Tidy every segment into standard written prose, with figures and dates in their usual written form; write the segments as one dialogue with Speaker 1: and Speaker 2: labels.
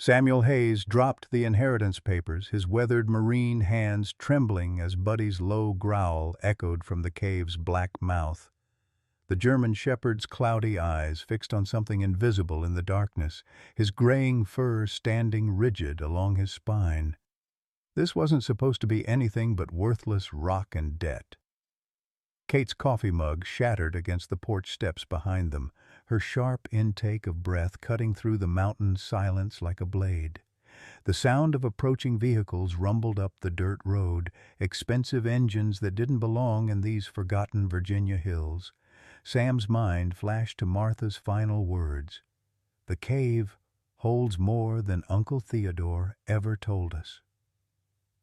Speaker 1: Samuel Hayes dropped the inheritance papers, his weathered marine hands trembling as Buddy's low growl echoed from the cave's black mouth. The German shepherd's cloudy eyes fixed on something invisible in the darkness, his graying fur standing rigid along his spine. This wasn't supposed to be anything but worthless rock and debt. Kate's coffee mug shattered against the porch steps behind them, her sharp intake of breath cutting through the mountain silence like a blade. The sound of approaching vehicles rumbled up the dirt road, expensive engines that didn't belong in these forgotten Virginia hills. Sam's mind flashed to Martha's final words. "The cave holds more than Uncle Theodore ever told us."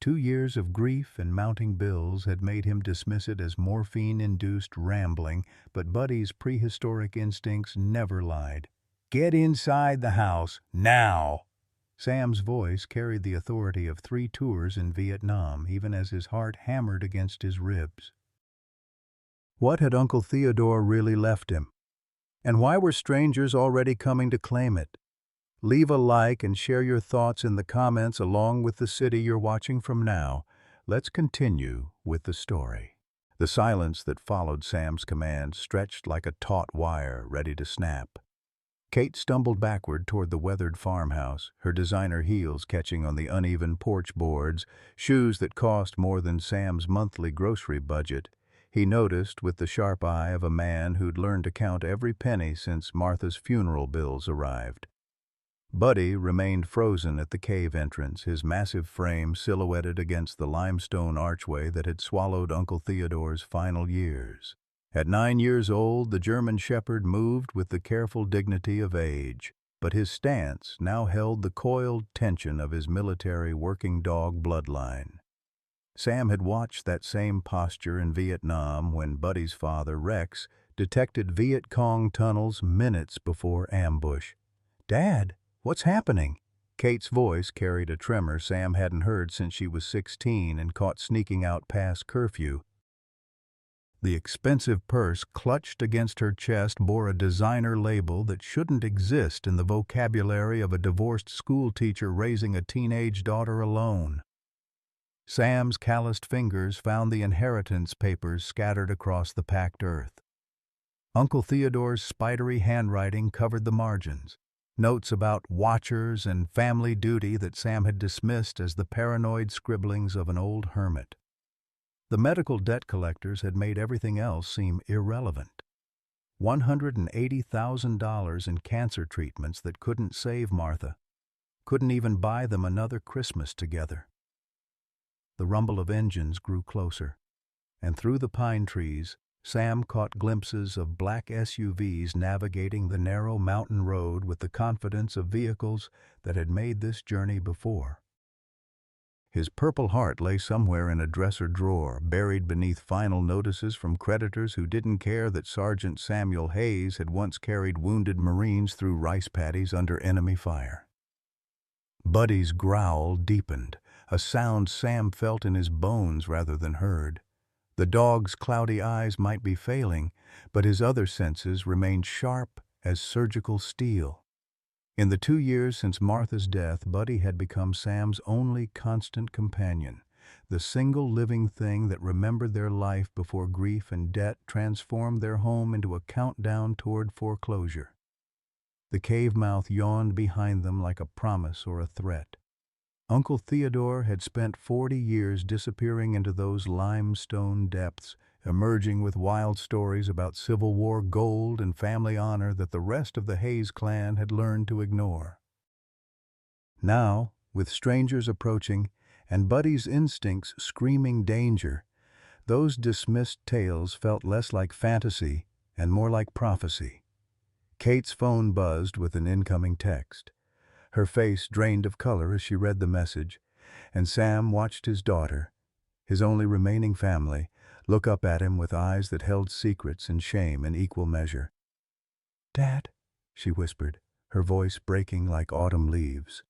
Speaker 1: 2 years of grief and mounting bills had made him dismiss it as morphine-induced rambling, but Buddy's prehistoric instincts never lied. "Get inside the house, now!" Sam's voice carried the authority of 3 tours in Vietnam, even as his heart hammered against his ribs. What had Uncle Theodore really left him? And why were strangers already coming to claim it? Leave a like and share your thoughts in the comments along with the city you're watching from now. Let's continue with the story. The silence that followed Sam's command stretched like a taut wire ready to snap. Kate stumbled backward toward the weathered farmhouse, her designer heels catching on the uneven porch boards, shoes that cost more than Sam's monthly grocery budget. He noticed with the sharp eye of a man who'd learned to count every penny since Martha's funeral bills arrived. Buddy remained frozen at the cave entrance, his massive frame silhouetted against the limestone archway that had swallowed Uncle Theodore's final years. At 9 years old, the German shepherd moved with the careful dignity of age, but his stance now held the coiled tension of his military working dog bloodline. Sam had watched that same posture in Vietnam when Buddy's father, Rex, detected Viet Cong tunnels minutes before ambush. "Dad, what's happening?" Kate's voice carried a tremor Sam hadn't heard since she was 16 and caught sneaking out past curfew. The expensive purse clutched against her chest bore a designer label that shouldn't exist in the vocabulary of a divorced schoolteacher raising a teenage daughter alone. Sam's calloused fingers found the inheritance papers scattered across the packed earth. Uncle Theodore's spidery handwriting covered the margins, notes about watchers and family duty that Sam had dismissed as the paranoid scribblings of an old hermit. The medical debt collectors had made everything else seem irrelevant. $180,000 in cancer treatments that couldn't save Martha, couldn't even buy them another Christmas together. The rumble of engines grew closer, and through the pine trees, Sam caught glimpses of black SUVs navigating the narrow mountain road with the confidence of vehicles that had made this journey before. His Purple Heart lay somewhere in a dresser drawer, buried beneath final notices from creditors who didn't care that Sergeant Samuel Hayes had once carried wounded Marines through rice paddies under enemy fire. Buddy's growl deepened, a sound Sam felt in his bones rather than heard. The dog's cloudy eyes might be failing, but his other senses remained sharp as surgical steel. In the 2 years since Martha's death, Buddy had become Sam's only constant companion, the single living thing that remembered their life before grief and debt transformed their home into a countdown toward foreclosure. The cave mouth yawned behind them like a promise or a threat. Uncle Theodore had spent 40 years disappearing into those limestone depths, emerging with wild stories about Civil War gold and family honor that the rest of the Hayes clan had learned to ignore. Now, with strangers approaching and Buddy's instincts screaming danger, those dismissed tales felt less like fantasy and more like prophecy. Kate's phone buzzed with an incoming text. Her face drained of color as she read the message, and Sam watched his daughter, his only remaining family, look up at him with eyes that held secrets and shame in equal measure. "Dad," she whispered, her voice breaking like autumn leaves,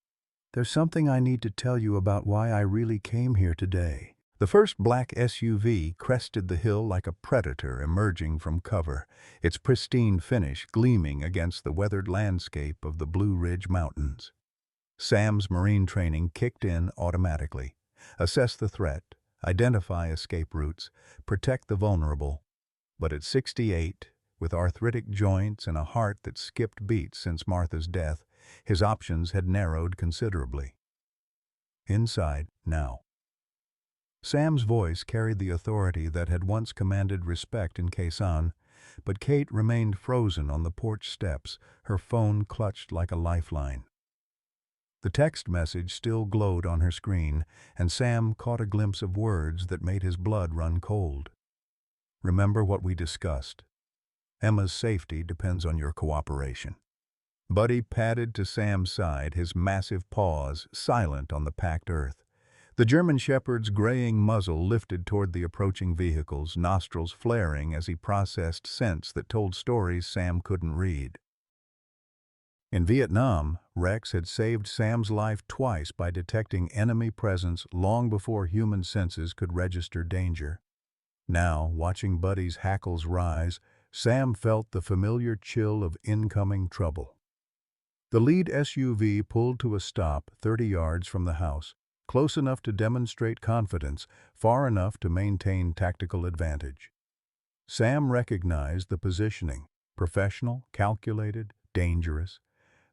Speaker 1: "there's something I need to tell you about why I really came here today." The first black SUV crested the hill like a predator emerging from cover, its pristine finish gleaming against the weathered landscape of the Blue Ridge Mountains. Sam's Marine training kicked in automatically. Assess the threat, identify escape routes, protect the vulnerable. But at 68, with arthritic joints and a heart that skipped beats since Martha's death, his options had narrowed considerably. Inside, now. Sam's voice carried the authority that had once commanded respect in Quezon, but Kate remained frozen on the porch steps, her phone clutched like a lifeline. The text message still glowed on her screen, and Sam caught a glimpse of words that made his blood run cold. Remember what we discussed. Emma's safety depends on your cooperation. Buddy padded to Sam's side, his massive paws silent on the packed earth. The German shepherd's graying muzzle lifted toward the approaching vehicles, nostrils flaring as he processed scents that told stories Sam couldn't read. In Vietnam, Rex had saved Sam's life twice by detecting enemy presence long before human senses could register danger. Now, watching Buddy's hackles rise, Sam felt the familiar chill of incoming trouble. The lead SUV pulled to a stop 30 yards from the house, close enough to demonstrate confidence, far enough to maintain tactical advantage. Sam recognized the positioning: professional, calculated, dangerous.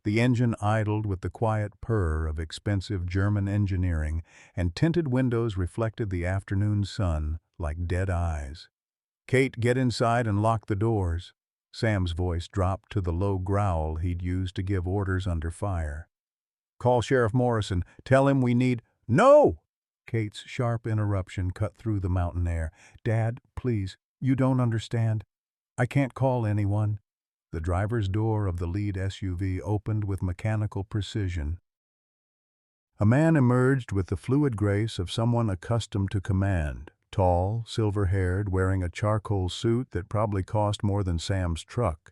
Speaker 1: The engine idled with the quiet purr of expensive German engineering, and tinted windows reflected the afternoon sun like dead eyes. "Kate, get inside and lock the doors." Sam's voice dropped to the low growl he'd used to give orders under fire. "Call Sheriff Morrison. Tell him we need—" "No!" Kate's sharp interruption cut through the mountain air. "Dad, please, you don't understand. I can't call anyone." The driver's door of the lead SUV opened with mechanical precision. A man emerged with the fluid grace of someone accustomed to command. Tall, silver-haired, wearing a charcoal suit that probably cost more than Sam's truck.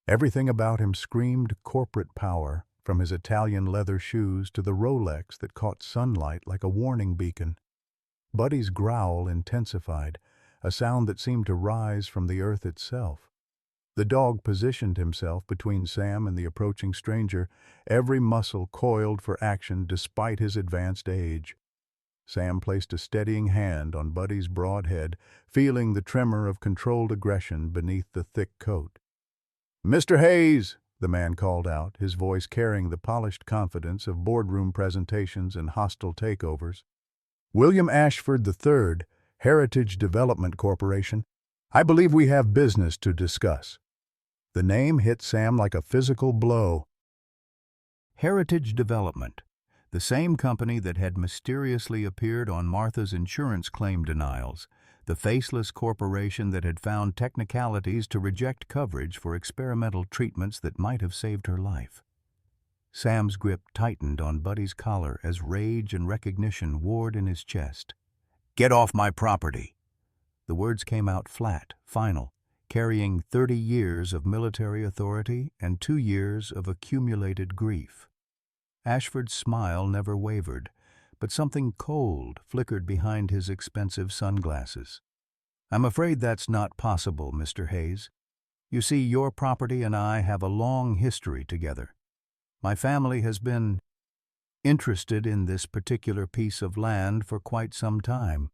Speaker 1: Everything about him screamed corporate power, from his Italian leather shoes to the Rolex that caught sunlight like a warning beacon. Buddy's growl intensified, a sound that seemed to rise from the earth itself. The dog positioned himself between Sam and the approaching stranger, every muscle coiled for action despite his advanced age. Sam placed a steadying hand on Buddy's broad head, feeling the tremor of controlled aggression beneath the thick coat. "Mr. Hayes," the man called out, his voice carrying the polished confidence of boardroom presentations and hostile takeovers. "William Ashford III, Heritage Development Corporation. I believe we have business to discuss." The name hit Sam like a physical blow. Heritage Development, the same company that had mysteriously appeared on Martha's insurance claim denials, the faceless corporation that had found technicalities to reject coverage for experimental treatments that might have saved her life. Sam's grip tightened on Buddy's collar as rage and recognition warred in his chest. "Get off my property!" The words came out flat, final, carrying 30 years of military authority and 2 years of accumulated grief. Ashford's smile never wavered, but something cold flickered behind his expensive sunglasses. "I'm afraid that's not possible, Mr. Hayes. You see, your property and I have a long history together. My family has been interested in this particular piece of land for quite some time."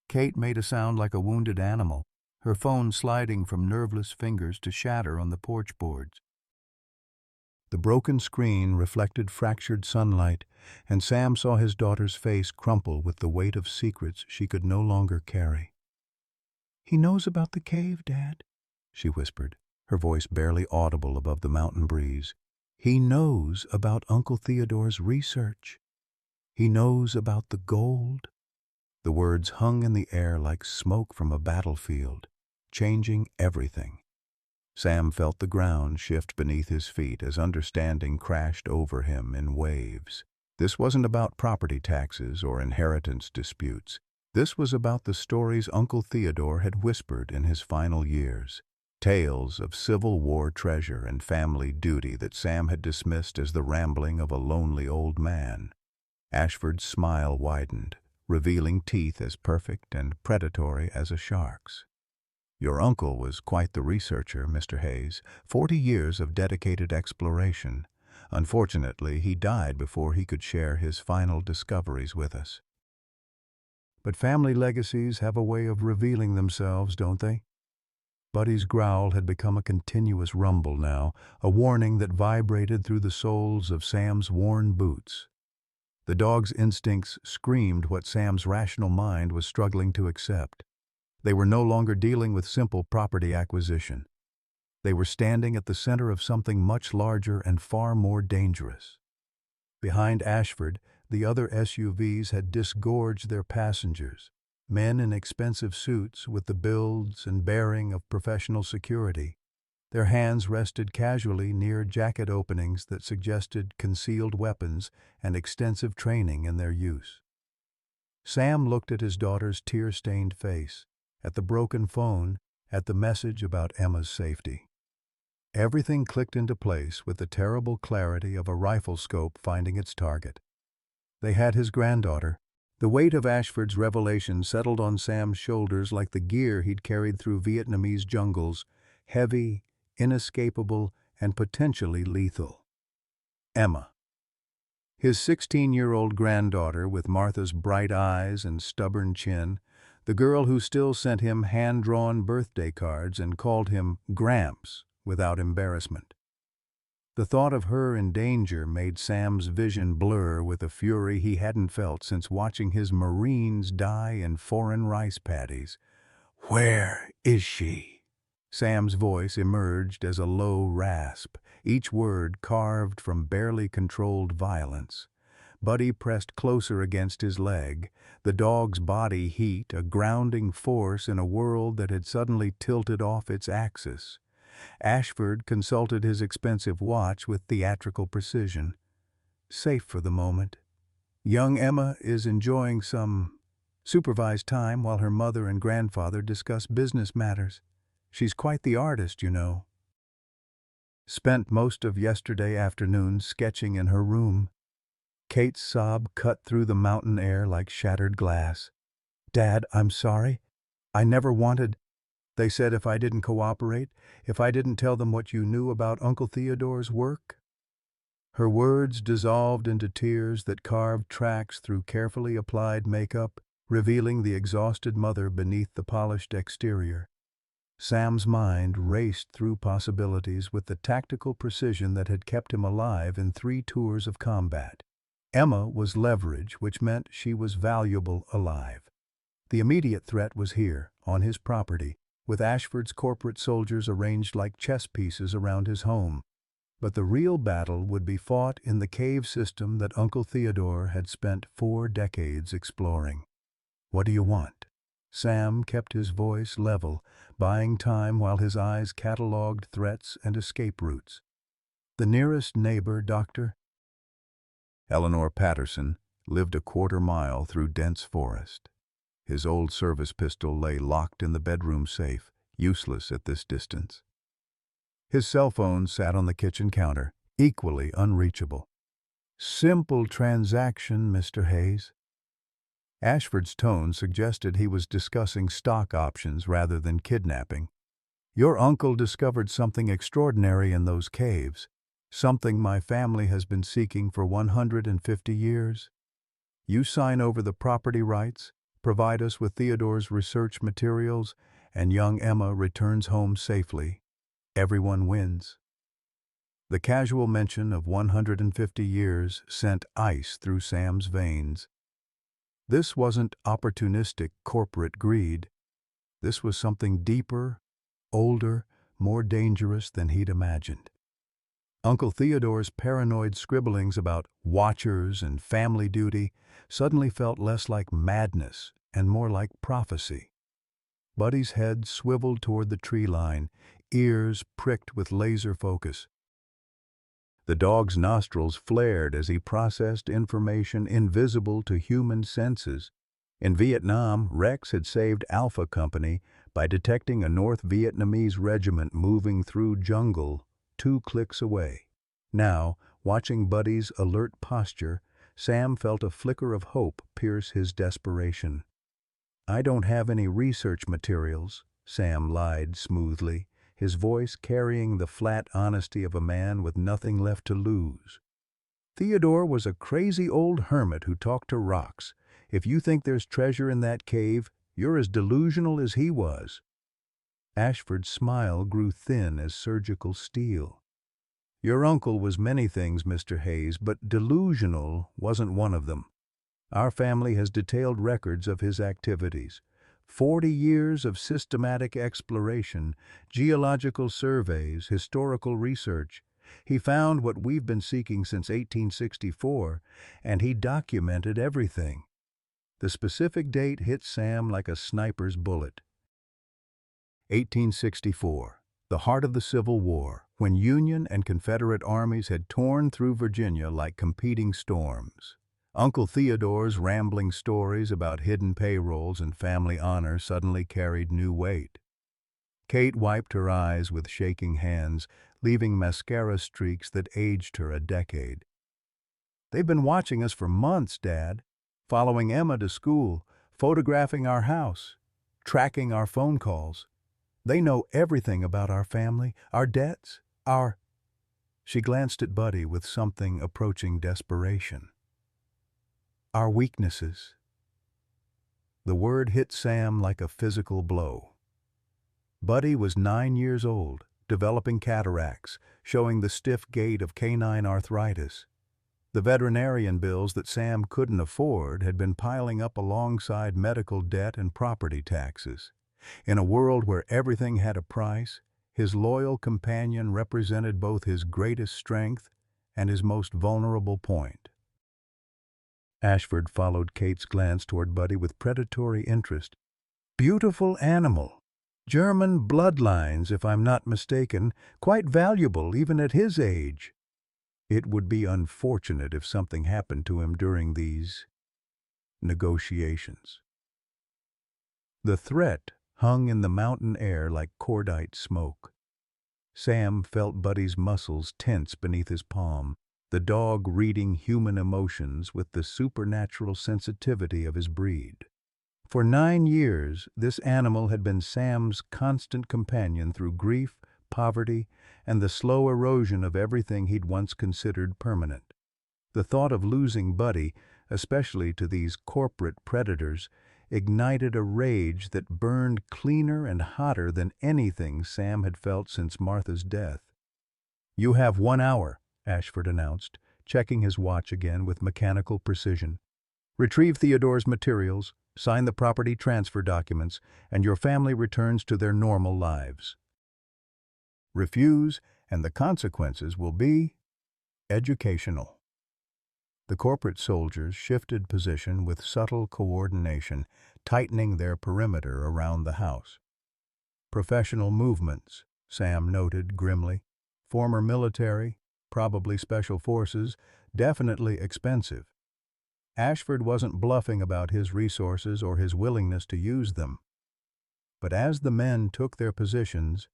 Speaker 1: Kate made a sound like a wounded animal, her phone sliding from nerveless fingers to shatter on the porch boards. The broken screen reflected fractured sunlight, and Sam saw his daughter's face crumple with the weight of secrets she could no longer carry. "He knows about the cave, Dad," she whispered, her voice barely audible above the mountain breeze. "He knows about Uncle Theodore's research. He knows about the gold." The words hung in the air like smoke from a battlefield, changing everything. Sam felt the ground shift beneath his feet as understanding crashed over him in waves. This wasn't about property taxes or inheritance disputes. This was about the stories Uncle Theodore had whispered in his final years. Tales of Civil War treasure and family duty that Sam had dismissed as the rambling of a lonely old man. Ashford's smile widened, revealing teeth as perfect and predatory as a shark's. "Your uncle was quite the researcher, Mr. Hayes. 40 years of dedicated exploration. Unfortunately, he died before he could share his final discoveries with us. But family legacies have a way of revealing themselves, don't they? Buddy's growl had become a continuous rumble now, a warning that vibrated through the soles of Sam's worn boots. The dog's instincts screamed what Sam's rational mind was struggling to accept. They were no longer dealing with simple property acquisition. They were standing at the center of something much larger and far more dangerous. Behind Ashford, the other SUVs had disgorged their passengers, men in expensive suits with the builds and bearing of professional security. Their hands rested casually near jacket openings that suggested concealed weapons and extensive training in their use. Sam looked at his daughter's tear-stained face, at the broken phone, at the message about Emma's safety. Everything clicked into place with the terrible clarity of a rifle scope finding its target. They had his granddaughter. The weight of Ashford's revelation settled on Sam's shoulders like the gear he'd carried through Vietnamese jungles, heavy, inescapable, and potentially lethal. Emma. His 16-year-old granddaughter with Martha's bright eyes and stubborn chin, the girl who still sent him hand-drawn birthday cards and called him Gramps without embarrassment. The thought of her in danger made Sam's vision blur with a fury he hadn't felt since watching his Marines die in foreign rice paddies. "Where is she?" Sam's voice emerged as a low rasp, each word carved from barely controlled violence. Buddy pressed closer against his leg, the dog's body heat a grounding force in a world that had suddenly tilted off its axis. Ashford consulted his expensive watch with theatrical precision. Safe for the moment. Young Emma is enjoying some supervised time while her mother and grandfather discuss business matters. She's quite the artist, you know. Spent most of yesterday afternoon sketching in her room. Kate's sob cut through the mountain air like shattered glass. "Dad, I'm sorry. I never wanted. They said if I didn't cooperate, if I didn't tell them what you knew about Uncle Theodore's work." Her words dissolved into tears that carved tracks through carefully applied makeup, revealing the exhausted mother beneath the polished exterior. Sam's mind raced through possibilities with the tactical precision that had kept him alive in 3 tours of combat. Emma was leverage, which meant she was valuable alive. The immediate threat was here, on his property, with Ashford's corporate soldiers arranged like chess pieces around his home. But the real battle would be fought in the cave system that Uncle Theodore had spent 4 decades exploring. "What do you want?" Sam kept his voice level, buying time while his eyes catalogued threats and escape routes. "The nearest neighbor, Doctor?" Eleanor Patterson lived a quarter-mile through dense forest. His old service pistol lay locked in the bedroom safe, useless at this distance. His cell phone sat on the kitchen counter, equally unreachable. "Simple transaction, Mr. Hayes." Ashford's tone suggested he was discussing stock options rather than kidnapping. "Your uncle discovered something extraordinary in those caves, something my family has been seeking for 150 years. You sign over the property rights, provide us with Theodore's research materials, and young Emma returns home safely. Everyone wins." The casual mention of 150 years sent ice through Sam's veins. This wasn't opportunistic corporate greed. This was something deeper, older, more dangerous than he'd imagined. Uncle Theodore's paranoid scribblings about watchers and family duty suddenly felt less like madness and more like prophecy. Buddy's head swiveled toward the tree line, ears pricked with laser focus. The dog's nostrils flared as he processed information invisible to human senses. In Vietnam, Rex had saved Alpha Company by detecting a North Vietnamese regiment moving through jungle 2 clicks away. Now, watching Buddy's alert posture, Sam felt a flicker of hope pierce his desperation. "I don't have any research materials," Sam lied smoothly, his voice carrying the flat honesty of a man with nothing left to lose. Theodore was a crazy old hermit who talked to rocks. If you think there's treasure in that cave, you're as delusional as he was. Ashford's smile grew thin as surgical steel. Your uncle was many things, Mr. Hayes, but delusional wasn't one of them. Our family has detailed records of his activities. 40 years of systematic exploration, geological surveys, historical research. He found what we've been seeking since 1864, and he documented everything. The specific date hit Sam like a sniper's bullet. 1864, the heart of the Civil War, when Union and Confederate armies had torn through Virginia like competing storms. Uncle Theodore's rambling stories about hidden payrolls and family honor suddenly carried new weight. Kate wiped her eyes with shaking hands, leaving mascara streaks that aged her a decade. "They've been watching us for months, Dad, following Emma to school, photographing our house, tracking our phone calls. They know everything about our family, our debts, our—" She glanced at Buddy with something approaching desperation. "Our weaknesses." The word hit Sam like a physical blow. Buddy was 9 years old, developing cataracts, showing the stiff gait of canine arthritis. The veterinarian bills that Sam couldn't afford had been piling up alongside medical debt and property taxes. In a world where everything had a price, his loyal companion represented both his greatest strength and his most vulnerable point. Ashford followed Kate's glance toward Buddy with predatory interest. "Beautiful animal. German bloodlines, if I'm not mistaken, quite valuable even at his age. It would be unfortunate if something happened to him during these negotiations." The threat hung in the mountain air like cordite smoke. Sam felt Buddy's muscles tense beneath his palm, the dog reading human emotions with the supernatural sensitivity of his breed. For 9 years, this animal had been Sam's constant companion through grief, poverty, and the slow erosion of everything he'd once considered permanent. The thought of losing Buddy, especially to these corporate predators, ignited a rage that burned cleaner and hotter than anything Sam had felt since Martha's death. "You have 1 hour," Ashford announced, checking his watch again with mechanical precision. "Retrieve Theodore's materials, sign the property transfer documents, and your family returns to their normal lives. Refuse, and the consequences will be educational." The corporate soldiers shifted position with subtle coordination, tightening their perimeter around the house. "Professional movements," Sam noted grimly. "Former military, probably special forces, definitely expensive." Ashford wasn't bluffing about his resources or his willingness to use them. But as the men took their positions,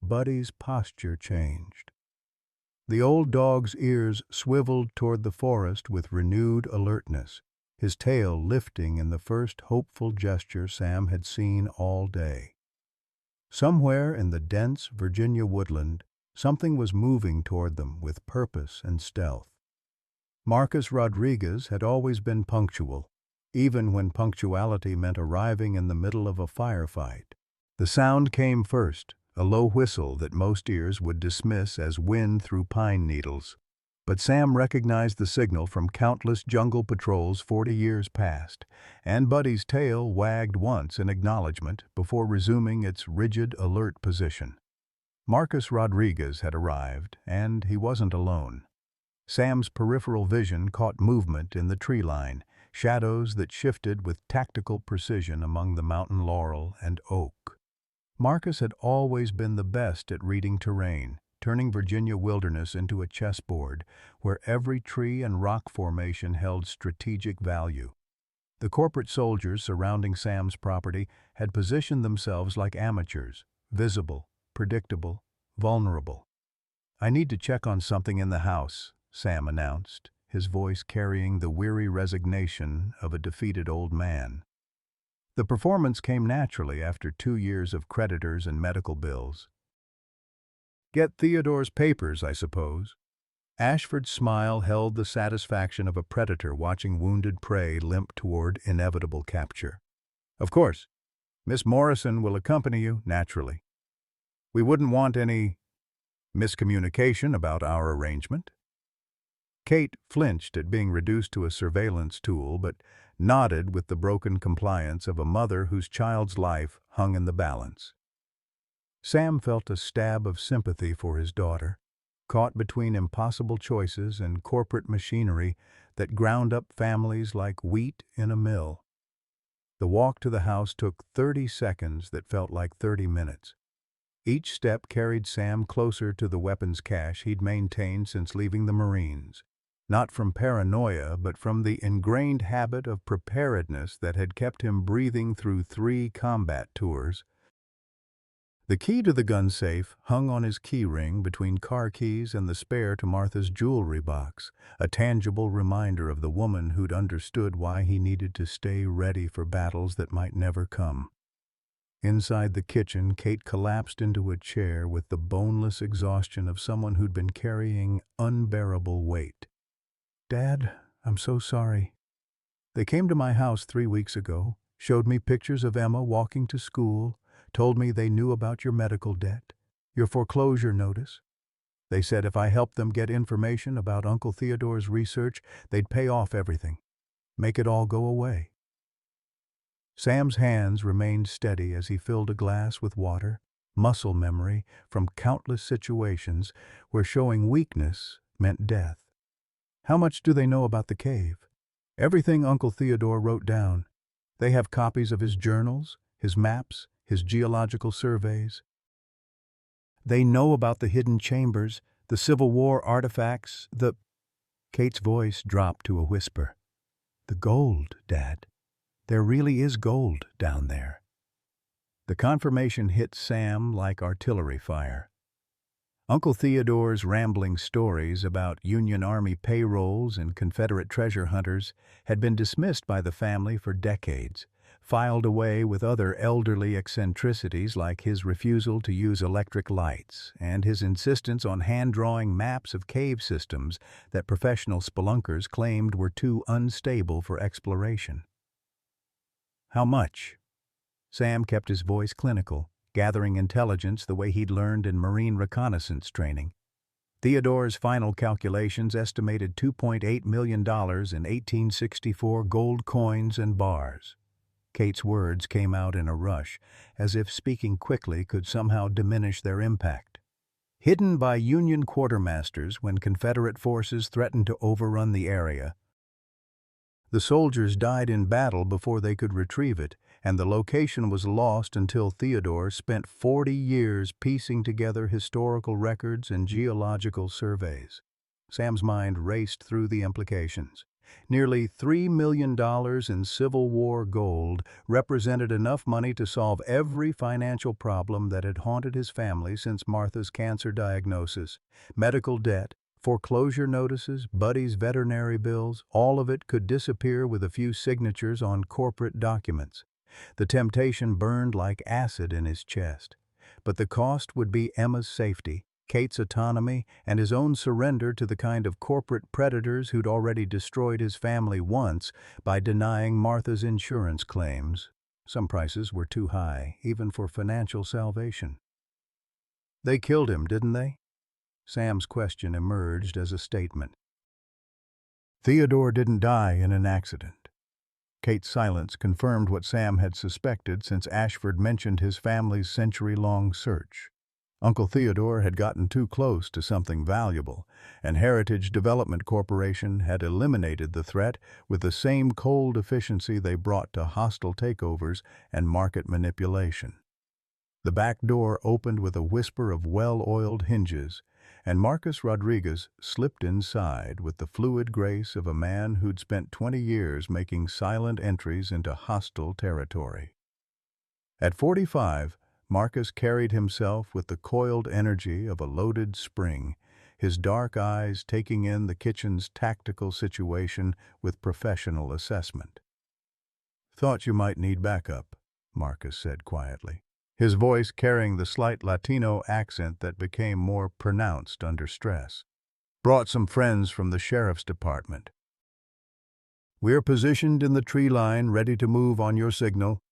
Speaker 1: Buddy's posture changed. The old dog's ears swiveled toward the forest with renewed alertness, his tail lifting in the first hopeful gesture Sam had seen all day. Somewhere in the dense Virginia woodland, something was moving toward them with purpose and stealth. Marcus Rodriguez had always been punctual, even when punctuality meant arriving in the middle of a firefight. The sound came first, a low whistle that most ears would dismiss as wind through pine needles. But Sam recognized the signal from countless jungle patrols 40 years past, and Buddy's tail wagged once in acknowledgement before resuming its rigid, alert position. Marcus Rodriguez had arrived, and he wasn't alone. Sam's peripheral vision caught movement in the tree line, shadows that shifted with tactical precision among the mountain laurel and oak. Marcus had always been the best at reading terrain, turning Virginia wilderness into a chessboard where every tree and rock formation held strategic value. The corporate soldiers surrounding Sam's property had positioned themselves like amateurs, visible, predictable, vulnerable. "I need to check on something in the house," Sam announced, his voice carrying the weary resignation of a defeated old man. The performance came naturally after 2 years of creditors and medical bills. Get Theodore's papers, I suppose. Ashford's smile held the satisfaction of a predator watching wounded prey limp toward inevitable capture. Of course, Miss Morrison will accompany you, naturally. We wouldn't want any miscommunication about our arrangement. Kate flinched at being reduced to a surveillance tool, but nodded with the broken compliance of a mother whose child's life hung in the balance. Sam felt a stab of sympathy for his daughter, caught between impossible choices and corporate machinery that ground up families like wheat in a mill. The walk to the house took 30 seconds that felt like 30 minutes. Each step carried Sam closer to the weapons cache he'd maintained since leaving the Marines. Not from paranoia, but from the ingrained habit of preparedness that had kept him breathing through 3 combat tours. The key to the gun safe hung on his key ring between car keys and the spare to Martha's jewelry box, a tangible reminder of the woman who'd understood why he needed to stay ready for battles that might never come. Inside the kitchen, Kate collapsed into a chair with the boneless exhaustion of someone who'd been carrying unbearable weight. "Dad, I'm so sorry. They came to my house 3 weeks ago, showed me pictures of Emma walking to school, told me they knew about your medical debt, your foreclosure notice. They said if I helped them get information about Uncle Theodore's research, they'd pay off everything, make it all go away." Sam's hands remained steady as he filled a glass with water, muscle memory from countless situations where showing weakness meant death. "How much do they know about the cave?" "Everything Uncle Theodore wrote down. They have copies of his journals, his maps, his geological surveys. They know about the hidden chambers, the Civil War artifacts, the—" Kate's voice dropped to a whisper. "The gold, Dad. There really is gold down there." The confirmation hit Sam like artillery fire. Uncle Theodore's rambling stories about Union Army payrolls and Confederate treasure hunters had been dismissed by the family for decades, filed away with other elderly eccentricities like his refusal to use electric lights and his insistence on hand-drawing maps of cave systems that professional spelunkers claimed were too unstable for exploration. "How much?" Sam kept his voice clinical, gathering intelligence the way he'd learned in Marine reconnaissance training. Theodore's final calculations estimated $2.8 million in 1864 gold coins and bars. Kate's words came out in a rush, as if speaking quickly could somehow diminish their impact. Hidden by Union quartermasters when Confederate forces threatened to overrun the area. The soldiers died in battle before they could retrieve it, and the location was lost until Theodore spent 40 years piecing together historical records and geological surveys. Sam's mind raced through the implications. Nearly $3 million in Civil War gold represented enough money to solve every financial problem that had haunted his family since Martha's cancer diagnosis. Medical debt, foreclosure notices, Buddy's veterinary bills, all of it could disappear with a few signatures on corporate documents. The temptation burned like acid in his chest. But the cost would be Emma's safety, Kate's autonomy, and his own surrender to the kind of corporate predators who'd already destroyed his family once by denying Martha's insurance claims. Some prices were too high, even for financial salvation. "They killed him, didn't they?" Sam's question emerged as a statement. "Theodore didn't die in an accident." Kate's silence confirmed what Sam had suspected since Ashford mentioned his family's century-long search. Uncle Theodore had gotten too close to something valuable, and Heritage Development Corporation had eliminated the threat with the same cold efficiency they brought to hostile takeovers and market manipulation. The back door opened with a whisper of well-oiled hinges, and Marcus Rodriguez slipped inside with the fluid grace of a man who'd spent 20 years making silent entries into hostile territory. At 45, Marcus carried himself with the coiled energy of a loaded spring, his dark eyes taking in the kitchen's tactical situation with professional assessment. "Thought you might need backup," Marcus said quietly. his voice carrying the slight Latino accent that became more pronounced under stress. "Brought some friends from the sheriff's department. We're positioned in the tree line, ready to move on your signal."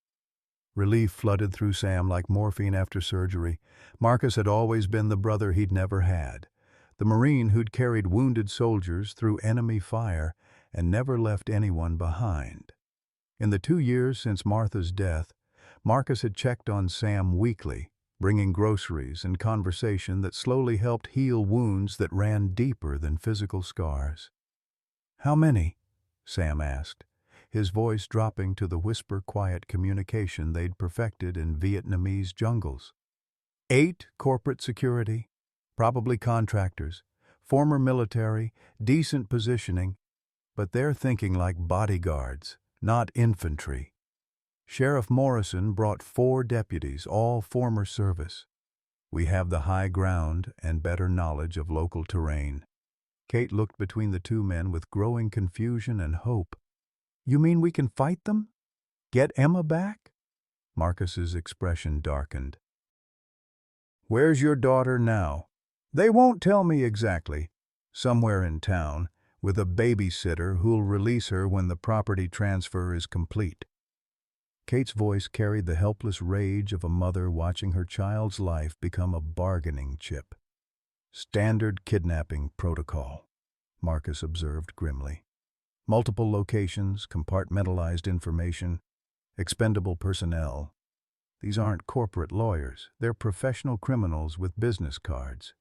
Speaker 1: Relief flooded through Sam like morphine after surgery. Marcus had always been the brother he'd never had, the Marine who'd carried wounded soldiers through enemy fire and never left anyone behind. In the 2 years since Martha's death, Marcus had checked on Sam weekly, bringing groceries and conversation that slowly helped heal wounds that ran deeper than physical scars. "How many?" Sam asked, his voice dropping to the whisper-quiet communication they'd perfected in Vietnamese jungles. 8 corporate security, probably contractors, former military, decent positioning, but they're thinking like bodyguards, not infantry. Sheriff Morrison brought 4 deputies, all former service. We have the high ground and better knowledge of local terrain. Kate looked between the 2 men with growing confusion and hope. "You mean we can fight them? Get Emma back?" Marcus's expression darkened. "Where's your daughter now?" "They won't tell me exactly. Somewhere in town, with a babysitter who'll release her when the property transfer is complete." Kate's voice carried the helpless rage of a mother watching her child's life become a bargaining chip. "Standard kidnapping protocol," Marcus observed grimly. "Multiple locations, compartmentalized information, expendable personnel. These aren't corporate lawyers, they're professional criminals with business cards."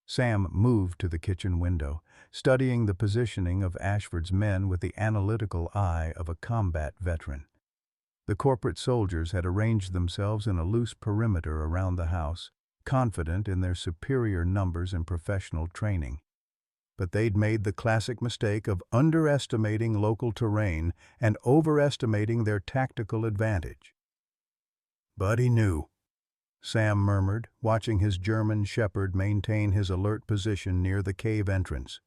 Speaker 1: Sam moved to the kitchen window, studying the positioning of Ashford's men with the analytical eye of a combat veteran. The corporate soldiers had arranged themselves in a loose perimeter around the house, confident in their superior numbers and professional training. But they'd made the classic mistake of underestimating local terrain and overestimating their tactical advantage. "Buddy knew," Sam murmured, watching his German shepherd maintain his alert position near the cave entrance.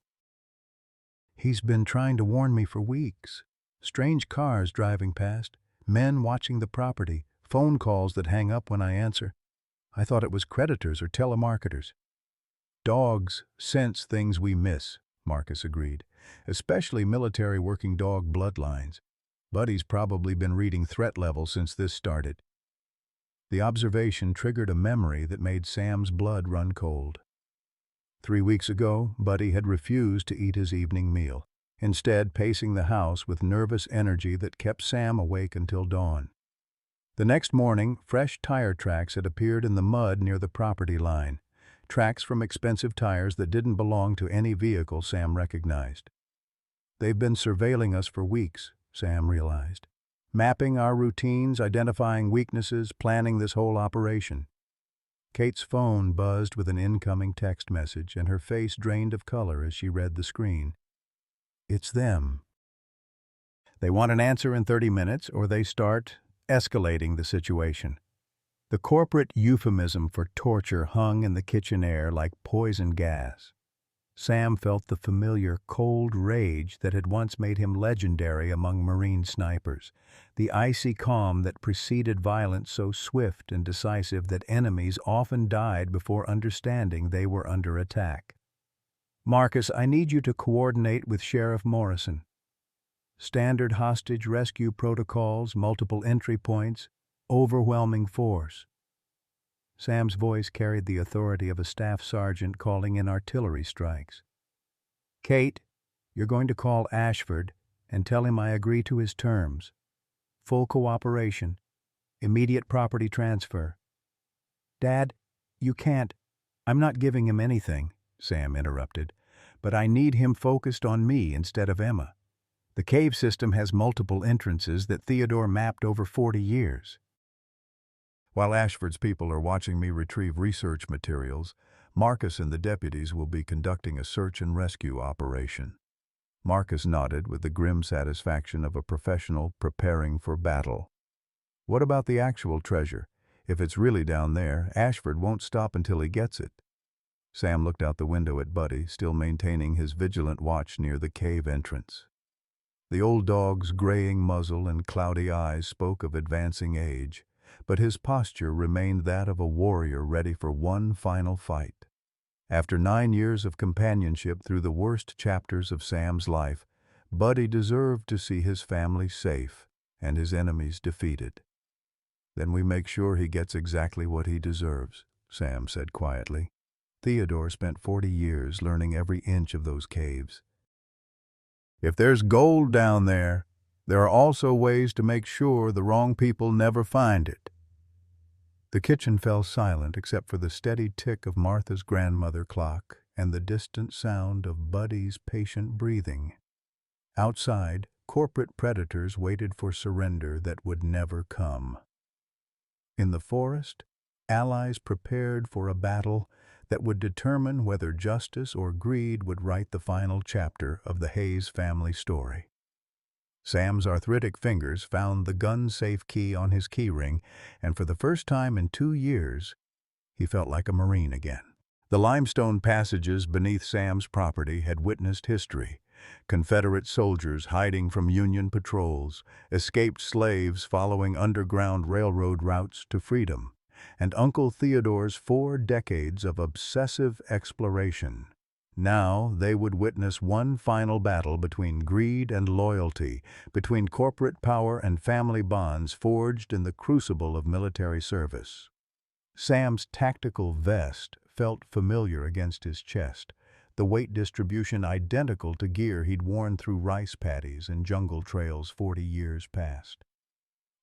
Speaker 1: "He's been trying to warn me for weeks. Strange cars driving past, men watching the property, phone calls that hang up when I answer. I thought it was creditors or telemarketers." "Dogs sense things we miss," Marcus agreed, "especially military working dog bloodlines. Buddy's probably been reading threat levels since this started." The observation triggered a memory that made Sam's blood run cold. 3 weeks ago, Buddy had refused to eat his evening meal, instead pacing the house with nervous energy that kept Sam awake until dawn. The next morning, fresh tire tracks had appeared in the mud near the property line, tracks from expensive tires that didn't belong to any vehicle Sam recognized. "They've been surveilling us for weeks," Sam realized. "Mapping our routines, identifying weaknesses, planning this whole operation." Kate's phone buzzed with an incoming text message, and her face drained of color as she read the screen. "It's them. They want an answer in 30 minutes, or they start escalating the situation." The corporate euphemism for torture hung in the kitchen air like poison gas. Sam felt the familiar cold rage that had once made him legendary among Marine snipers, the icy calm that preceded violence so swift and decisive that enemies often died before understanding they were under attack. "Marcus, I need you to coordinate with Sheriff Morrison. Standard hostage rescue protocols, multiple entry points, overwhelming force." Sam's voice carried the authority of a staff sergeant calling in artillery strikes. "Kate, you're going to call Ashford and tell him I agree to his terms. Full cooperation. Immediate property transfer." "Dad, you can't. I'm not giving him anything," Sam interrupted. "But I need him focused on me instead of Emma. The cave system has multiple entrances that Theodore mapped over 40 years. While Ashford's people are watching me retrieve research materials, Marcus and the deputies will be conducting a search and rescue operation." Marcus nodded with the grim satisfaction of a professional preparing for battle. "What about the actual treasure? If it's really down there, Ashford won't stop until he gets it." Sam looked out the window at Buddy, still maintaining his vigilant watch near the cave entrance. The old dog's graying muzzle and cloudy eyes spoke of advancing age, but his posture remained that of a warrior ready for one final fight. After 9 years of companionship through the worst chapters of Sam's life, Buddy deserved to see his family safe and his enemies defeated. "Then we make sure he gets exactly what he deserves," Sam said quietly. Theodore spent 40 years learning every inch of those caves. "If there's gold down there, there are also ways to make sure the wrong people never find it." The kitchen fell silent except for the steady tick of Martha's grandmother clock and the distant sound of Buddy's patient breathing. Outside, corporate predators waited for surrender that would never come. In the forest, allies prepared for a battle that would determine whether justice or greed would write the final chapter of the Hayes family story. Sam's arthritic fingers found the gun-safe key on his keyring, and for the first time in 2 years, he felt like a Marine again. The limestone passages beneath Sam's property had witnessed history. Confederate soldiers hiding from Union patrols, escaped slaves following underground railroad routes to freedom, and Uncle Theodore's 4 decades of obsessive exploration. Now they would witness one final battle between greed and loyalty, between corporate power and family bonds forged in the crucible of military service. Sam's tactical vest felt familiar against his chest, the weight distribution identical to gear he'd worn through rice paddies and jungle trails 40 years past.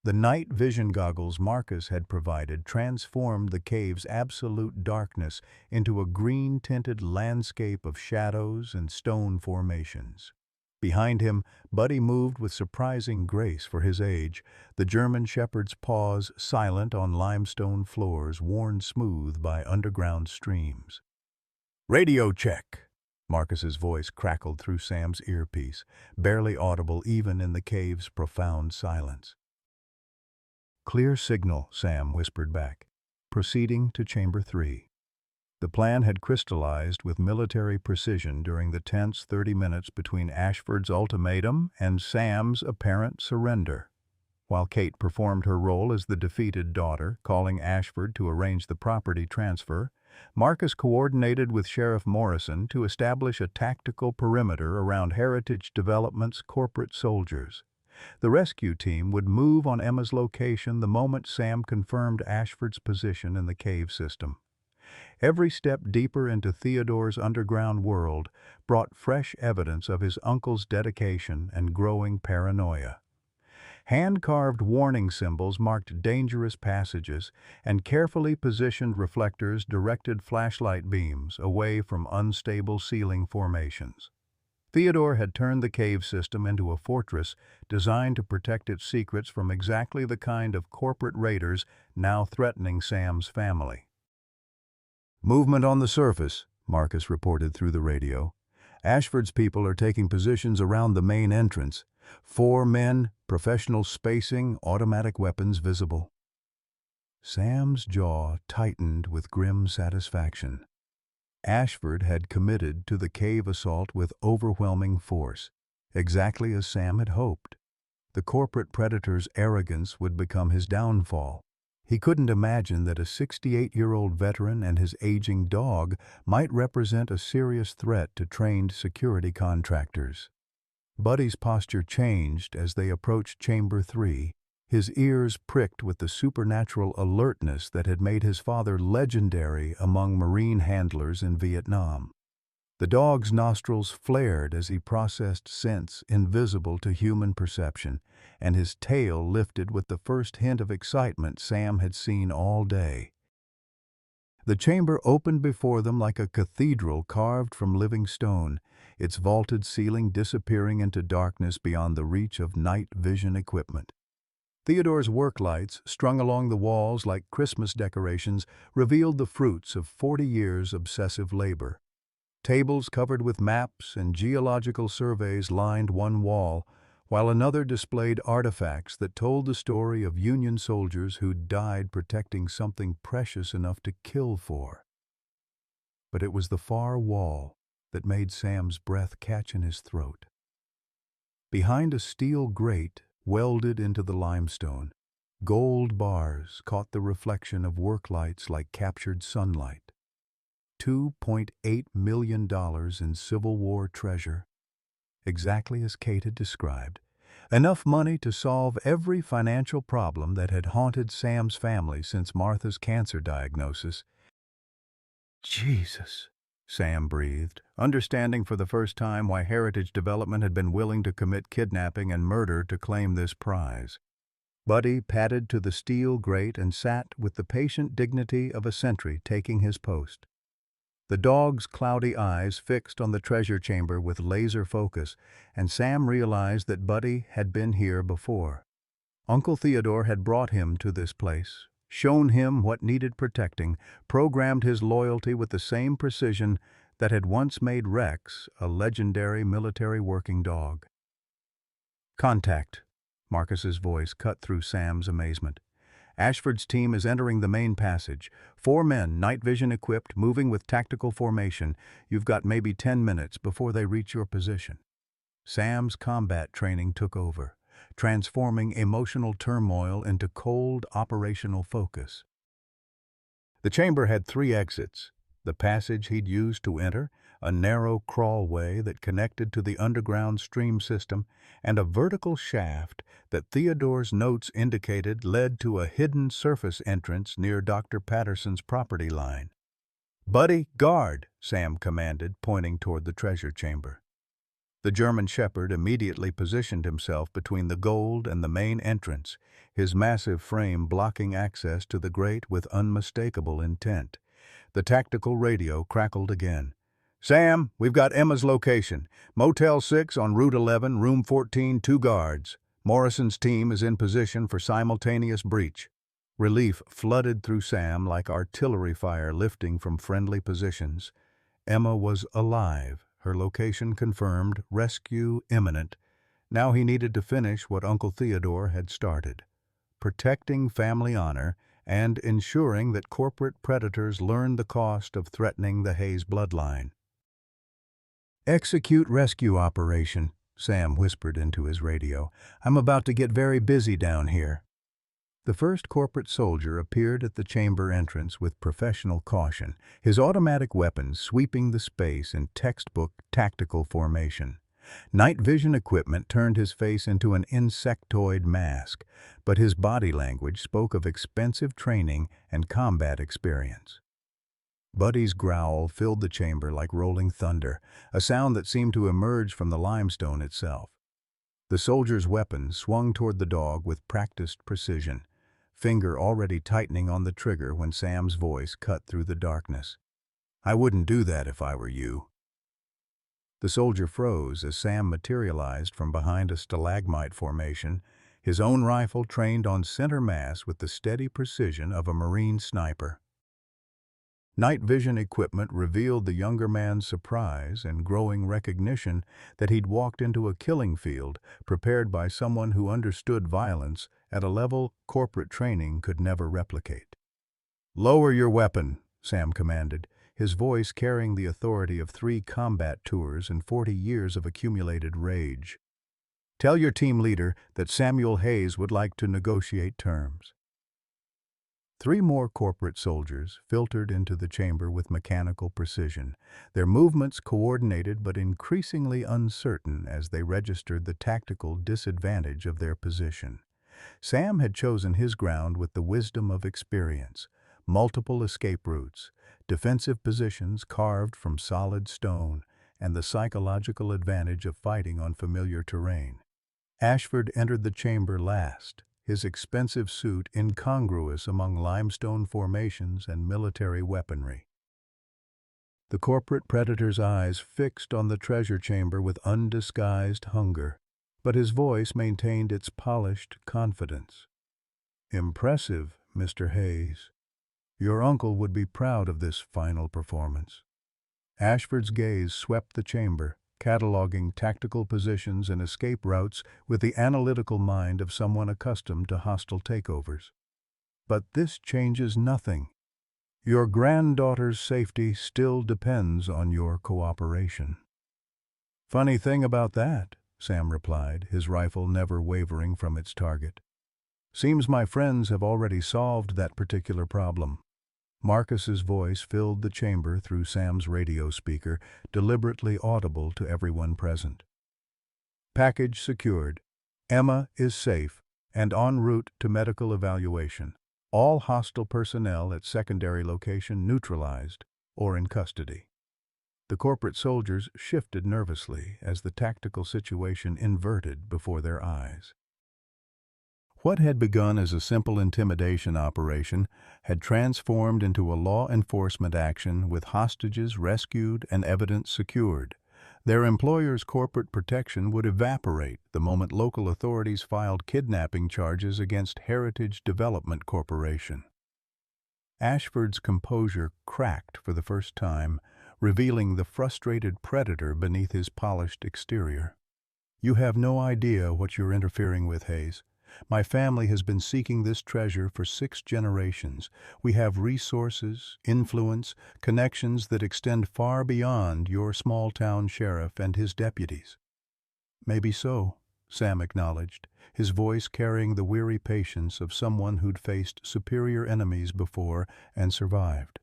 Speaker 1: The night vision goggles Marcus had provided transformed the cave's absolute darkness into a green-tinted landscape of shadows and stone formations. Behind him, Buddy moved with surprising grace for his age, the German shepherd's paws silent on limestone floors worn smooth by underground streams. "Radio check!" Marcus's voice crackled through Sam's earpiece, barely audible even in the cave's profound silence. "Clear signal," Sam whispered back. "Proceeding to Chamber 3. The plan had crystallized with military precision during the tense 30 minutes between Ashford's ultimatum and Sam's apparent surrender. While Kate performed her role as the defeated daughter, calling Ashford to arrange the property transfer, Marcus coordinated with Sheriff Morrison to establish a tactical perimeter around Heritage Development's corporate soldiers. The rescue team would move on Emma's location the moment Sam confirmed Ashford's position in the cave system. Every step deeper into Theodore's underground world brought fresh evidence of his uncle's dedication and growing paranoia. Hand-carved warning symbols marked dangerous passages, and carefully positioned reflectors directed flashlight beams away from unstable ceiling formations. Theodore had turned the cave system into a fortress designed to protect its secrets from exactly the kind of corporate raiders now threatening Sam's family. "Movement on the surface," Marcus reported through the radio. "Ashford's people are taking positions around the main entrance. 4 men, professional spacing, automatic weapons visible." Sam's jaw tightened with grim satisfaction. Ashford had committed to the cave assault with overwhelming force, exactly as Sam had hoped. The corporate predator's arrogance would become his downfall. He couldn't imagine that a 68-year-old veteran and his aging dog might represent a serious threat to trained security contractors. Buddy's posture changed as they approached Chamber 3, his ears pricked with the supernatural alertness that had made his father legendary among Marine handlers in Vietnam. The dog's nostrils flared as he processed scents invisible to human perception, and his tail lifted with the first hint of excitement Sam had seen all day. The chamber opened before them like a cathedral carved from living stone, its vaulted ceiling disappearing into darkness beyond the reach of night vision equipment. Theodore's work lights, strung along the walls like Christmas decorations, revealed the fruits of 40 years' obsessive labor. Tables covered with maps and geological surveys lined one wall, while another displayed artifacts that told the story of Union soldiers who'd died protecting something precious enough to kill for. But it was the far wall that made Sam's breath catch in his throat. Behind a steel grate, welded into the limestone, Gold bars caught the reflection of work lights like captured sunlight. $2.8 million in Civil War treasure, exactly as Kate had described. Enough money to solve every financial problem that had haunted Sam's family since Martha's cancer diagnosis. Jesus, Sam breathed, understanding for the first time why Heritage Development had been willing to commit kidnapping and murder to claim this prize. Buddy padded to the steel grate and sat with the patient dignity of a sentry taking his post. The dog's cloudy eyes fixed on the treasure chamber with laser focus, and Sam realized that Buddy had been here before. Uncle Theodore had brought him to this place, shown him what needed protecting, programmed his loyalty with the same precision that had once made Rex a legendary military working dog. "Contact," Marcus's voice cut through Sam's amazement. "Ashford's team is entering the main passage. 4 men, night vision equipped, moving with tactical formation. You've got maybe 10 minutes before they reach your position." Sam's combat training took over, transforming emotional turmoil into cold operational focus. The chamber had 3 exits. The passage he'd used to enter, a narrow crawlway that connected to the underground stream system, and a vertical shaft that Theodore's notes indicated led to a hidden surface entrance near Dr. Patterson's property line. "Buddy, guard," Sam commanded, pointing toward the treasure chamber. The German shepherd immediately positioned himself between the gold and the main entrance, his massive frame blocking access to the grate with unmistakable intent. The tactical radio crackled again. "Sam, we've got Emma's location. Motel 6 on Route 11, Room 14, 2 guards. Morrison's team is in position for simultaneous breach." Relief flooded through Sam like artillery fire lifting from friendly positions. Emma was alive, her location confirmed, rescue imminent. Now he needed to finish what Uncle Theodore had started: protecting family honor and ensuring that corporate predators learned the cost of threatening the Hayes bloodline. "Execute rescue operation," Sam whispered into his radio. "I'm about to get very busy down here." The first corporate soldier appeared at the chamber entrance with professional caution, his automatic weapons sweeping the space in textbook tactical formation. Night vision equipment turned his face into an insectoid mask, but his body language spoke of expensive training and combat experience. Buddy's growl filled the chamber like rolling thunder, a sound that seemed to emerge from the limestone itself. The soldier's weapon swung toward the dog with practiced precision, finger already tightening on the trigger when Sam's voice cut through the darkness. "I wouldn't do that if I were you." The soldier froze as Sam materialized from behind a stalagmite formation, his own rifle trained on center mass with the steady precision of a Marine sniper. Night vision equipment revealed the younger man's surprise and growing recognition that he'd walked into a killing field prepared by someone who understood violence at a level corporate training could never replicate. "Lower your weapon," Sam commanded, his voice carrying the authority of 3 combat tours and 40 years of accumulated rage. "Tell your team leader that Samuel Hayes would like to negotiate terms." 3 more corporate soldiers filtered into the chamber with mechanical precision, their movements coordinated but increasingly uncertain as they registered the tactical disadvantage of their position. Sam had chosen his ground with the wisdom of experience: multiple escape routes, defensive positions carved from solid stone, and the psychological advantage of fighting on familiar terrain. Ashford entered the chamber last, his expensive suit incongruous among limestone formations and military weaponry. The corporate predator's eyes fixed on the treasure chamber with undisguised hunger, but his voice maintained its polished confidence. "Impressive, Mr. Hayes. Your uncle would be proud of this final performance." Ashford's gaze swept the chamber, cataloging tactical positions and escape routes with the analytical mind of someone accustomed to hostile takeovers. "But this changes nothing. Your granddaughter's safety still depends on your cooperation." "Funny thing about that," Sam replied, his rifle never wavering from its target. Seems my friends have already solved that particular problem. Marcus's voice filled the chamber through Sam's radio speaker, deliberately audible to everyone present. Package secured. Emma is safe and en route to medical evaluation. All hostile personnel at secondary location neutralized or in custody. The corporate soldiers shifted nervously as the tactical situation inverted before their eyes. What had begun as a simple intimidation operation had transformed into a law enforcement action with hostages rescued and evidence secured. Their employer's corporate protection would evaporate the moment local authorities filed kidnapping charges against Heritage Development Corporation. Ashford's composure cracked for the first time, revealing the frustrated predator beneath his polished exterior. "You have no idea what you're interfering with, Hayes. My family has been seeking this treasure for 6 generations. We have resources, influence, connections that extend far beyond your small-town sheriff and his deputies." "Maybe so," Sam acknowledged, his voice carrying the weary patience of someone who'd faced superior enemies before and survived.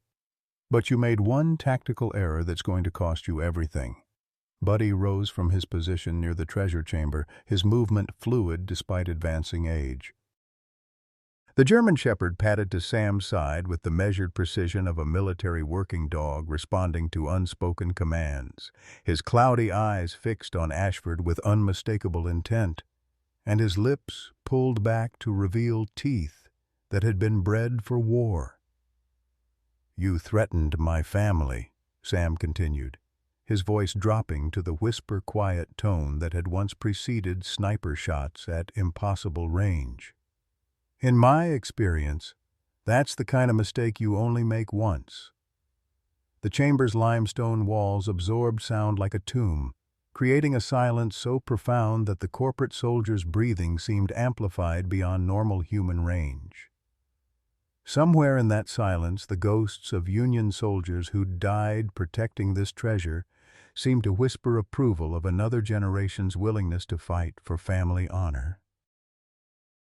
Speaker 1: "But you made one tactical error that's going to cost you everything." Buddy rose from his position near the treasure chamber, his movement fluid despite advancing age. The German Shepherd padded to Sam's side with the measured precision of a military working dog responding to unspoken commands, his cloudy eyes fixed on Ashford with unmistakable intent, and his lips pulled back to reveal teeth that had been bred for war. "You threatened my family," Sam continued, his voice dropping to the whisper-quiet tone that had once preceded sniper shots at impossible range. "In my experience, that's the kind of mistake you only make once." The chamber's limestone walls absorbed sound like a tomb, creating a silence so profound that the corporate soldier's breathing seemed amplified beyond normal human range. Somewhere in that silence, the ghosts of Union soldiers who'd died protecting this treasure seemed to whisper approval of another generation's willingness to fight for family honor.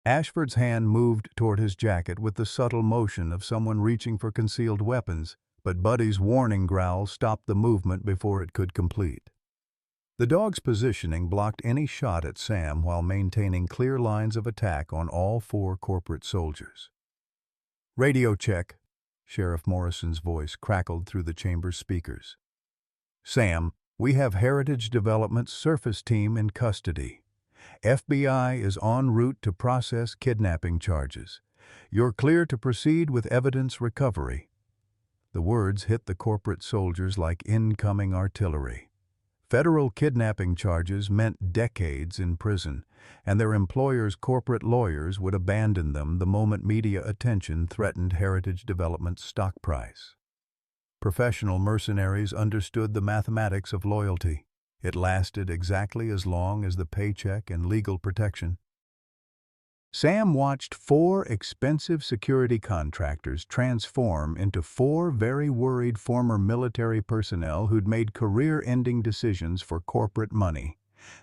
Speaker 1: Ashford's hand moved toward his jacket with the subtle motion of someone reaching for concealed weapons, but Buddy's warning growl stopped the movement before it could complete. The dog's positioning blocked any shot at Sam while maintaining clear lines of attack on all 4 corporate soldiers. "Radio check," Sheriff Morrison's voice crackled through the chamber's speakers. "Sam, we have Heritage Development's surface team in custody. FBI is en route to process kidnapping charges. You're clear to proceed with evidence recovery." The words hit the corporate soldiers like incoming artillery. Federal kidnapping charges meant decades in prison, and their employers' corporate lawyers would abandon them the moment media attention threatened Heritage Development's stock price. Professional mercenaries understood the mathematics of loyalty. It lasted exactly as long as the paycheck and legal protection. Sam watched 4 expensive security contractors transform into 4 very worried former military personnel who'd made career-ending decisions for corporate money,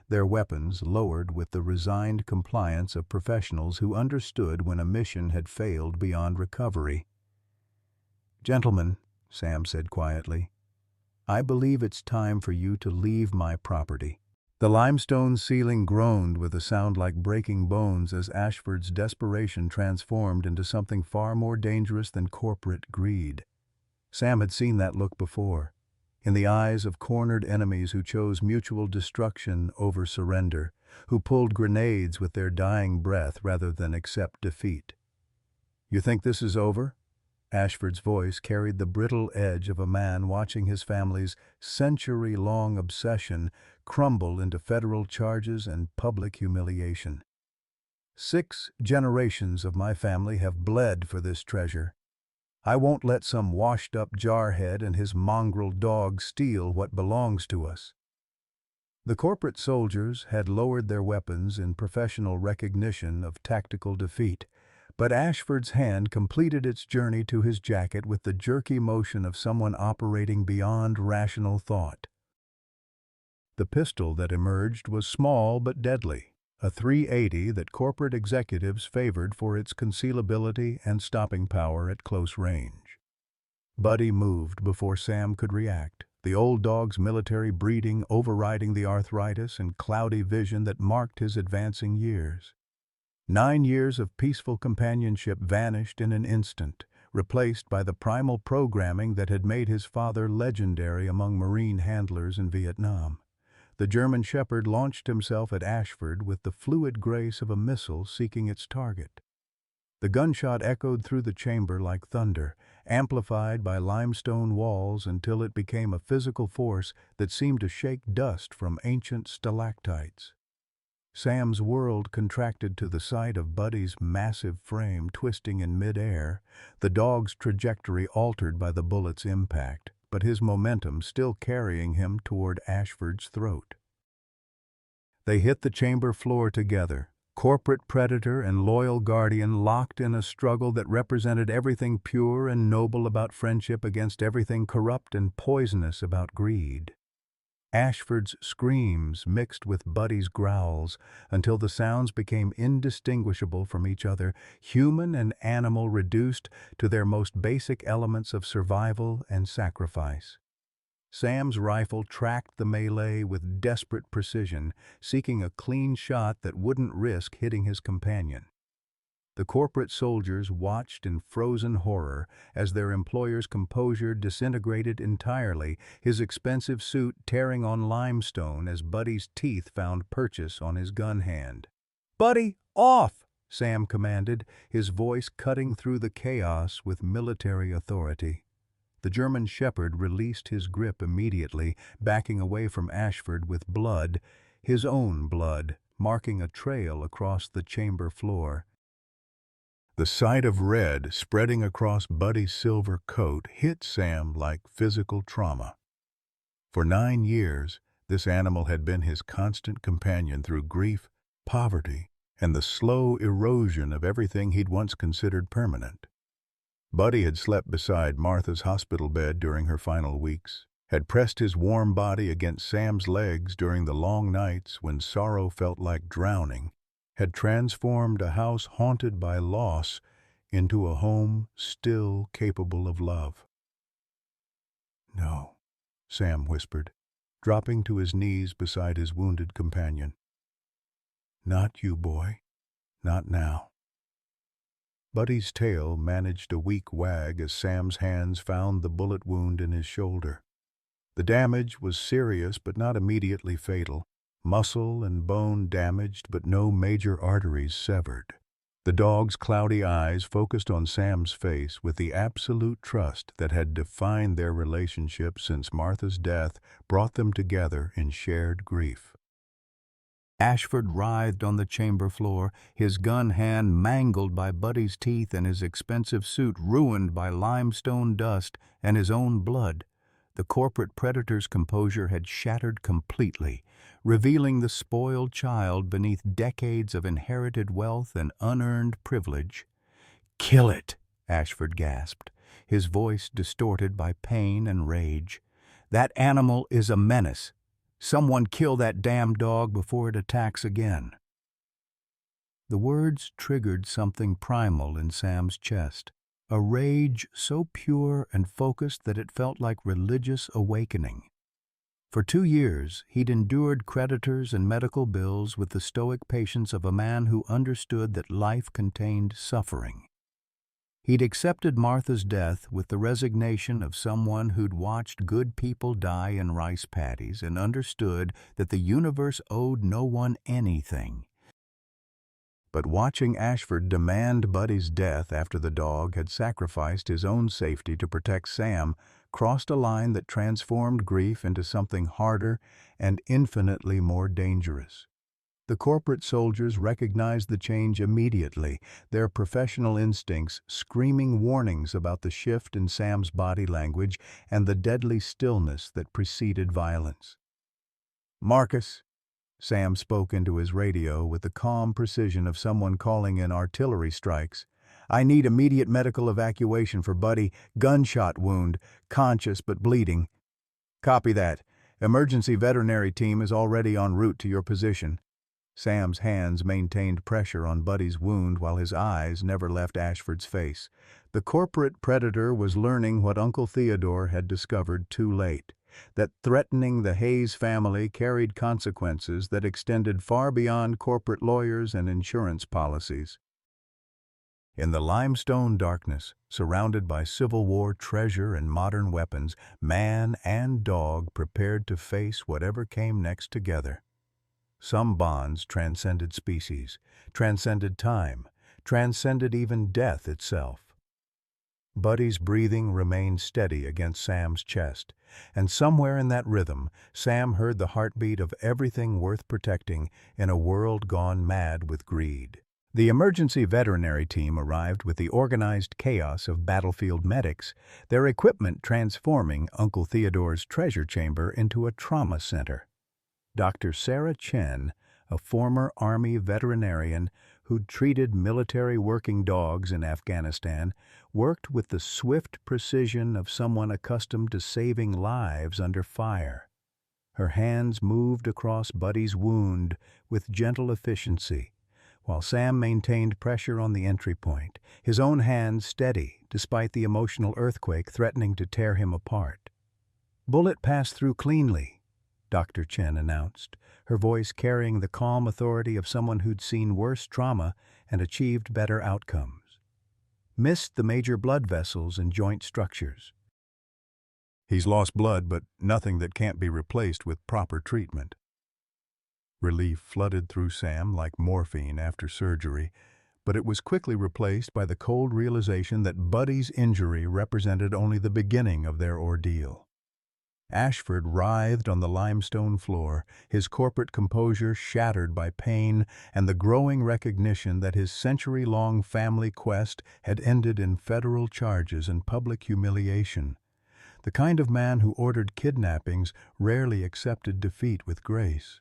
Speaker 1: their weapons lowered with the resigned compliance of professionals who understood when a mission had failed beyond recovery. "Gentlemen," Sam said quietly, "I believe it's time for you to leave my property." The limestone ceiling groaned with a sound like breaking bones as Ashford's desperation transformed into something far more dangerous than corporate greed. Sam had seen that look before, in the eyes of cornered enemies who chose mutual destruction over surrender, who pulled grenades with their dying breath rather than accept defeat. "You think this is over?" Ashford's voice carried the brittle edge of a man watching his family's century-long obsession crumble into federal charges and public humiliation. 6 generations of my family have bled for this treasure. I won't let some washed-up jarhead and his mongrel dog steal what belongs to us." The corporate soldiers had lowered their weapons in professional recognition of tactical defeat, but Ashford's hand completed its journey to his jacket with the jerky motion of someone operating beyond rational thought. The pistol that emerged was small but deadly, a 380 that corporate executives favored for its concealability and stopping power at close range. Buddy moved before Sam could react, the old dog's military breeding overriding the arthritis and cloudy vision that marked his advancing years. 9 years of peaceful companionship vanished in an instant, replaced by the primal programming that had made his father legendary among Marine handlers in Vietnam. The German Shepherd launched himself at Ashford with the fluid grace of a missile seeking its target. The gunshot echoed through the chamber like thunder, amplified by limestone walls until it became a physical force that seemed to shake dust from ancient stalactites. Sam's world contracted to the sight of Buddy's massive frame twisting in midair, the dog's trajectory altered by the bullet's impact, but his momentum still carrying him toward Ashford's throat. They hit the chamber floor together, corporate predator and loyal guardian locked in a struggle that represented everything pure and noble about friendship against everything corrupt and poisonous about greed. Ashford's screams mixed with Buddy's growls until the sounds became indistinguishable from each other, human and animal reduced to their most basic elements of survival and sacrifice. Sam's rifle tracked the melee with desperate precision, seeking a clean shot that wouldn't risk hitting his companion. The corporate soldiers watched in frozen horror as their employer's composure disintegrated entirely, his expensive suit tearing on limestone as Buddy's teeth found purchase on his gun hand. "Buddy, off!" Sam commanded, his voice cutting through the chaos with military authority. The German Shepherd released his grip immediately, backing away from Ashford with blood, his own blood, marking a trail across the chamber floor. The sight of red spreading across Buddy's silver coat hit Sam like physical trauma. For 9 years, this animal had been his constant companion through grief, poverty, and the slow erosion of everything he'd once considered permanent. Buddy had slept beside Martha's hospital bed during her final weeks, had pressed his warm body against Sam's legs during the long nights when sorrow felt like drowning, had transformed a house haunted by loss into a home still capable of love. "No," Sam whispered, dropping to his knees beside his wounded companion. "Not you, boy. Not now." Buddy's tail managed a weak wag as Sam's hands found the bullet wound in his shoulder. The damage was serious but not immediately fatal. Muscle and bone damaged but no major arteries severed. The dog's cloudy eyes focused on Sam's face with the absolute trust that had defined their relationship since Martha's death brought them together in shared grief. Ashford writhed on the chamber floor, his gun hand mangled by Buddy's teeth and his expensive suit ruined by limestone dust and his own blood. The corporate predator's composure had shattered completely, revealing the spoiled child beneath decades of inherited wealth and unearned privilege. "Kill it," Ashford gasped, his voice distorted by pain and rage. "That animal is a menace. Someone kill that damn dog before it attacks again." The words triggered something primal in Sam's chest. A rage so pure and focused that it felt like religious awakening. For 2 years, he'd endured creditors and medical bills with the stoic patience of a man who understood that life contained suffering. He'd accepted Martha's death with the resignation of someone who'd watched good people die in rice paddies and understood that the universe owed no one anything. But watching Ashford demand Buddy's death after the dog had sacrificed his own safety to protect Sam crossed a line that transformed grief into something harder and infinitely more dangerous. The corporate soldiers recognized the change immediately, their professional instincts screaming warnings about the shift in Sam's body language and the deadly stillness that preceded violence. "Marcus," Sam spoke into his radio with the calm precision of someone calling in artillery strikes. "I need immediate medical evacuation for Buddy. Gunshot wound, conscious but bleeding." "Copy that. Emergency veterinary team is already en route to your position." Sam's hands maintained pressure on Buddy's wound while his eyes never left Ashford's face. The corporate predator was learning what Uncle Theodore had discovered too late, that threatening the Hayes family carried consequences that extended far beyond corporate lawyers and insurance policies. In the limestone darkness, surrounded by Civil War treasure and modern weapons, man and dog prepared to face whatever came next together. Some bonds transcended species, transcended time, transcended even death itself. Buddy's breathing remained steady against Sam's chest, and somewhere in that rhythm, Sam heard the heartbeat of everything worth protecting in a world gone mad with greed. The emergency veterinary team arrived with the organized chaos of battlefield medics, their equipment transforming Uncle Theodore's treasure chamber into a trauma center. Dr. Sarah Chen, a former Army veterinarian who'd treated military working dogs in Afghanistan, worked with the swift precision of someone accustomed to saving lives under fire. Her hands moved across Buddy's wound with gentle efficiency, while Sam maintained pressure on the entry point, his own hands steady despite the emotional earthquake threatening to tear him apart. "Bullet passed through cleanly," Dr. Chen announced, her voice carrying the calm authority of someone who'd seen worse trauma and achieved better outcomes. "Missed the major blood vessels and joint structures." "He's lost blood, but nothing that can't be replaced with proper treatment." Relief flooded through Sam like morphine after surgery, but it was quickly replaced by the cold realization that Buddy's injury represented only the beginning of their ordeal. Ashford writhed on the limestone floor, his corporate composure shattered by pain and the growing recognition that his century-long family quest had ended in federal charges and public humiliation. The kind of man who ordered kidnappings rarely accepted defeat with grace.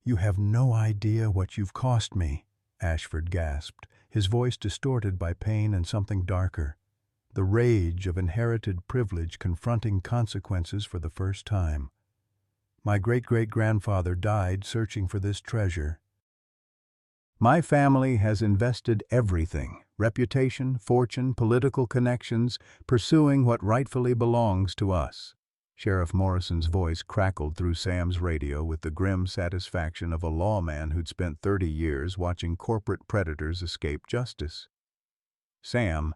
Speaker 1: "You have no idea what you've cost me," Ashford gasped, his voice distorted by pain and something darker. The rage of inherited privilege confronting consequences for the first time. "My great-great-grandfather died searching for this treasure. My family has invested everything, reputation, fortune, political connections, pursuing what rightfully belongs to us." Sheriff Morrison's voice crackled through Sam's radio with the grim satisfaction of a lawman who'd spent 30 years watching corporate predators escape justice. "Sam,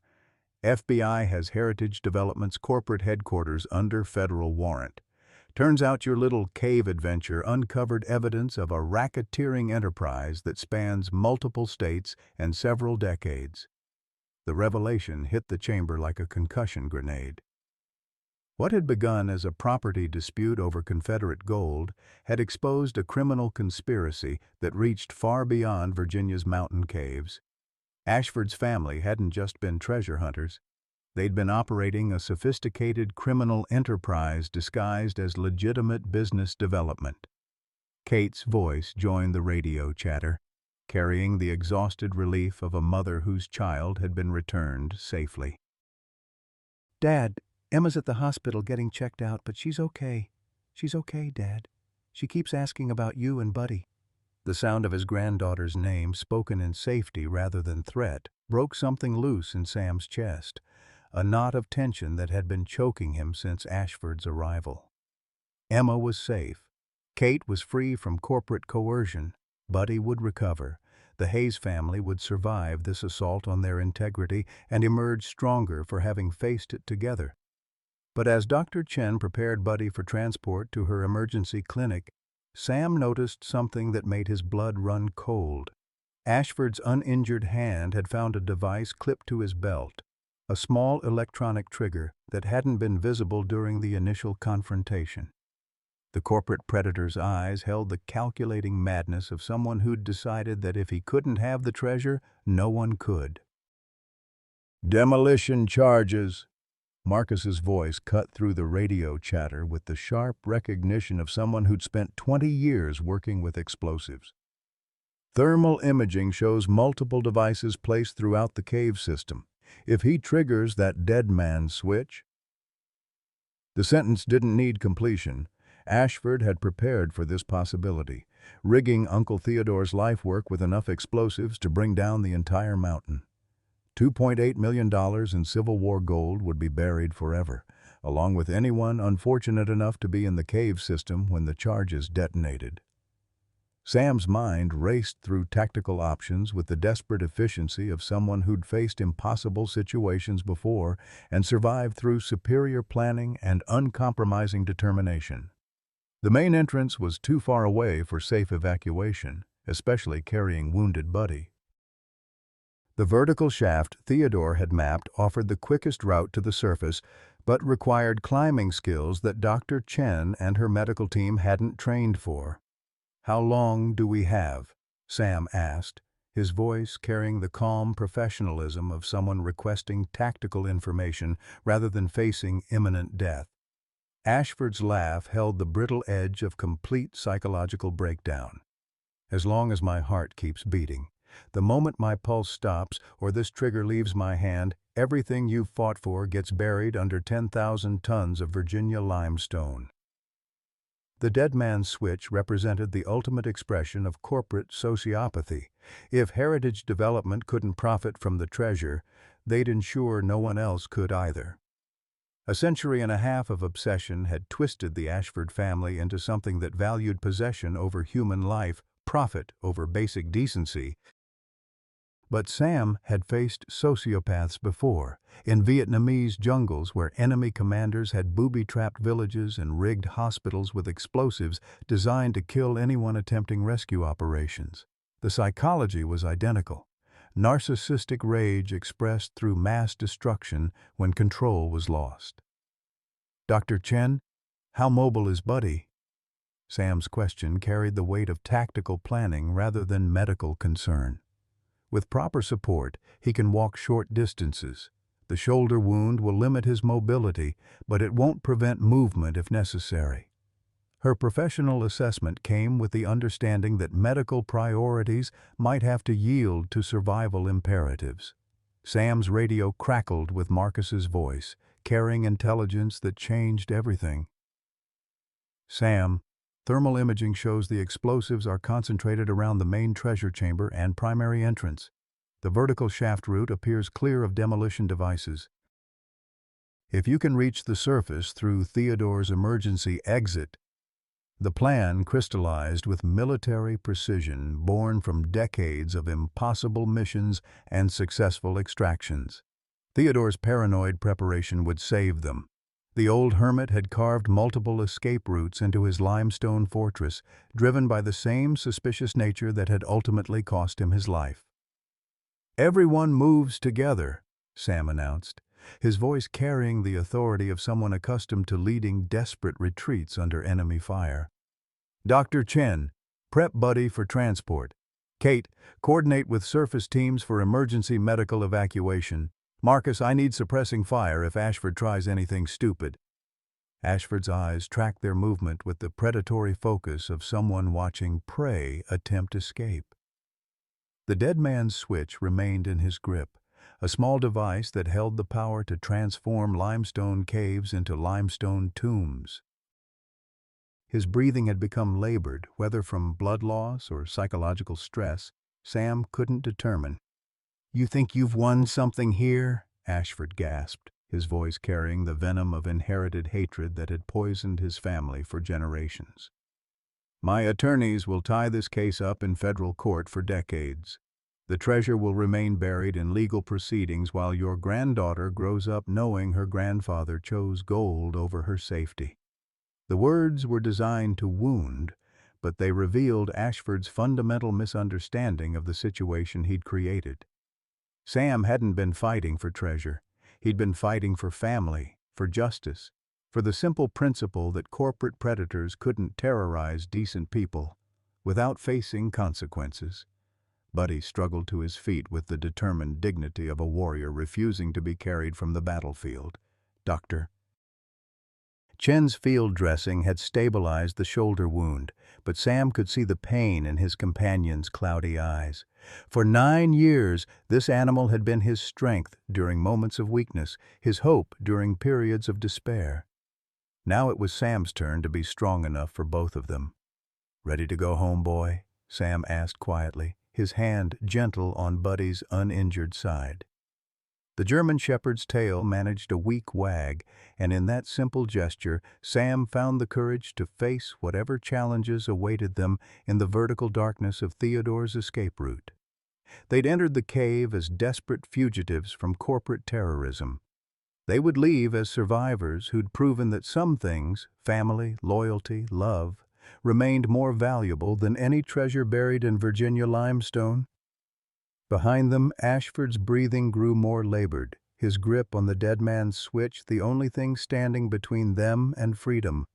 Speaker 1: FBI has Heritage Development's corporate headquarters under federal warrant. Turns out your little cave adventure uncovered evidence of a racketeering enterprise that spans multiple states and several decades." The revelation hit the chamber like a concussion grenade. What had begun as a property dispute over Confederate gold had exposed a criminal conspiracy that reached far beyond Virginia's mountain caves. Ashford's family hadn't just been treasure hunters. They'd been operating a sophisticated criminal enterprise disguised as legitimate business development. Kate's voice joined the radio chatter, carrying the exhausted relief of a mother whose child had been returned safely. "Dad, Emma's at the hospital getting checked out, but she's okay. She's okay, Dad. She keeps asking about you and Buddy." The sound of his granddaughter's name, spoken in safety rather than threat, broke something loose in Sam's chest, a knot of tension that had been choking him since Ashford's arrival. Emma was safe. Kate was free from corporate coercion. Buddy would recover. The Hayes family would survive this assault on their integrity and emerge stronger for having faced it together. But as Dr. Chen prepared Buddy for transport to her emergency clinic, Sam noticed something that made his blood run cold. Ashford's uninjured hand had found a device clipped to his belt, a small electronic trigger that hadn't been visible during the initial confrontation. The corporate predator's eyes held the calculating madness of someone who'd decided that if he couldn't have the treasure, no one could. "Demolition charges." Marcus's voice cut through the radio chatter with the sharp recognition of someone who'd spent 20 years working with explosives. "Thermal imaging shows multiple devices placed throughout the cave system. If he triggers that dead man switch..." The sentence didn't need completion. Ashford had prepared for this possibility. rigging Uncle Theodore's life work with enough explosives to bring down the entire mountain. $2.8 million in Civil War gold would be buried forever, along with anyone unfortunate enough to be in the cave system when the charges detonated. Sam's mind raced through tactical options with the desperate efficiency of someone who'd faced impossible situations before and survived through superior planning and uncompromising determination. The main entrance was too far away for safe evacuation, especially carrying wounded Buddy. The vertical shaft Theodore had mapped offered the quickest route to the surface, but required climbing skills that Dr. Chen and her medical team hadn't trained for. "How long do we have?" Sam asked, his voice carrying the calm professionalism of someone requesting tactical information rather than facing imminent death. Ashford's laugh held the brittle edge of complete psychological breakdown. "As long as my heart keeps beating. The moment my pulse stops or this trigger leaves my hand, everything you've fought for gets buried under 10,000 tons of Virginia limestone." The dead man's switch represented the ultimate expression of corporate sociopathy. If Heritage Development couldn't profit from the treasure, they'd ensure no one else could either. A century and a half of obsession had twisted the Ashford family into something that valued possession over human life, profit over basic decency. But Sam had faced sociopaths before, in Vietnamese jungles where enemy commanders had booby-trapped villages and rigged hospitals with explosives designed to kill anyone attempting rescue operations. The psychology was identical. Narcissistic rage expressed through mass destruction when control was lost. "Dr. Chen, how mobile is Buddy?" Sam's question carried the weight of tactical planning rather than medical concern. "With proper support, he can walk short distances. The shoulder wound will limit his mobility, but it won't prevent movement if necessary." Her professional assessment came with the understanding that medical priorities might have to yield to survival imperatives. Sam's radio crackled with Marcus's voice, carrying intelligence that changed everything. "Sam, thermal imaging shows the explosives are concentrated around the main treasure chamber and primary entrance. The vertical shaft route appears clear of demolition devices. If you can reach the surface through Theodore's emergency exit." The plan crystallized with military precision born from decades of impossible missions and successful extractions. Theodore's paranoid preparation would save them. The old hermit had carved multiple escape routes into his limestone fortress, driven by the same suspicious nature that had ultimately cost him his life. "Everyone moves together," Sam announced, his voice carrying the authority of someone accustomed to leading desperate retreats under enemy fire. "Dr. Chen, prep Buddy for transport. Kate, coordinate with surface teams for emergency medical evacuation. Marcus, I need suppressing fire if Ashford tries anything stupid." Ashford's eyes tracked their movement with the predatory focus of someone watching prey attempt escape. The dead man's switch remained in his grip, a small device that held the power to transform limestone caves into limestone tombs. His breathing had become labored, whether from blood loss or psychological stress, Sam couldn't determine. "You think you've won something here?" Ashford gasped, his voice carrying the venom of inherited hatred that had poisoned his family for generations. "My attorneys will tie this case up in federal court for decades. The treasure will remain buried in legal proceedings while your granddaughter grows up knowing her grandfather chose gold over her safety." The words were designed to wound, but they revealed Ashford's fundamental misunderstanding of the situation he'd created. Sam hadn't been fighting for treasure. He'd been fighting for family, for justice, for the simple principle that corporate predators couldn't terrorize decent people without facing consequences. Buddy struggled to his feet with the determined dignity of a warrior refusing to be carried from the battlefield. "Doctor." Chen's field dressing had stabilized the shoulder wound, but Sam could see the pain in his companion's cloudy eyes. For 9 years, this animal had been his strength during moments of weakness, his hope during periods of despair. Now it was Sam's turn to be strong enough for both of them. "Ready to go home, boy?" Sam asked quietly, his hand gentle on Buddy's uninjured side. The German shepherd's tail managed a weak wag, and in that simple gesture, Sam found the courage to face whatever challenges awaited them in the vertical darkness of Theodore's escape route. They'd entered the cave as desperate fugitives from corporate terrorism. They would leave as survivors who'd proven that some things, family, loyalty, love, remained more valuable than any treasure buried in Virginia limestone. Behind them, Ashford's breathing grew more labored, his grip on the dead man's switch the only thing standing between them and freedom.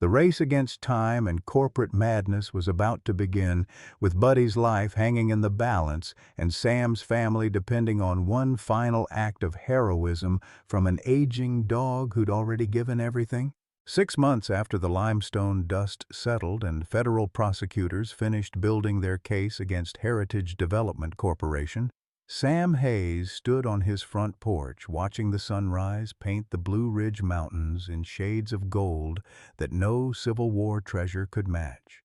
Speaker 1: The race against time and corporate madness was about to begin, with Buddy's life hanging in the balance and Sam's family depending on one final act of heroism from an aging dog who'd already given everything. 6 months after the limestone dust settled and federal prosecutors finished building their case against Heritage Development Corporation, Sam Hayes stood on his front porch watching the sunrise paint the Blue Ridge Mountains in shades of gold that no Civil War treasure could match.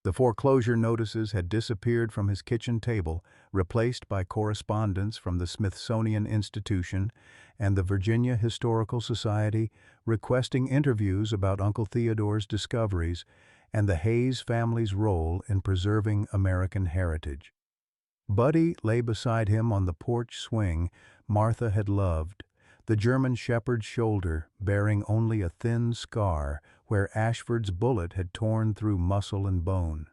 Speaker 1: The foreclosure notices had disappeared from his kitchen table, replaced by correspondence from the Smithsonian Institution and the Virginia Historical Society requesting interviews about Uncle Theodore's discoveries and the Hayes family's role in preserving American heritage. Buddy lay beside him on the porch swing Martha had loved, the German shepherd's shoulder bearing only a thin scar where Ashford's bullet had torn through muscle and bone.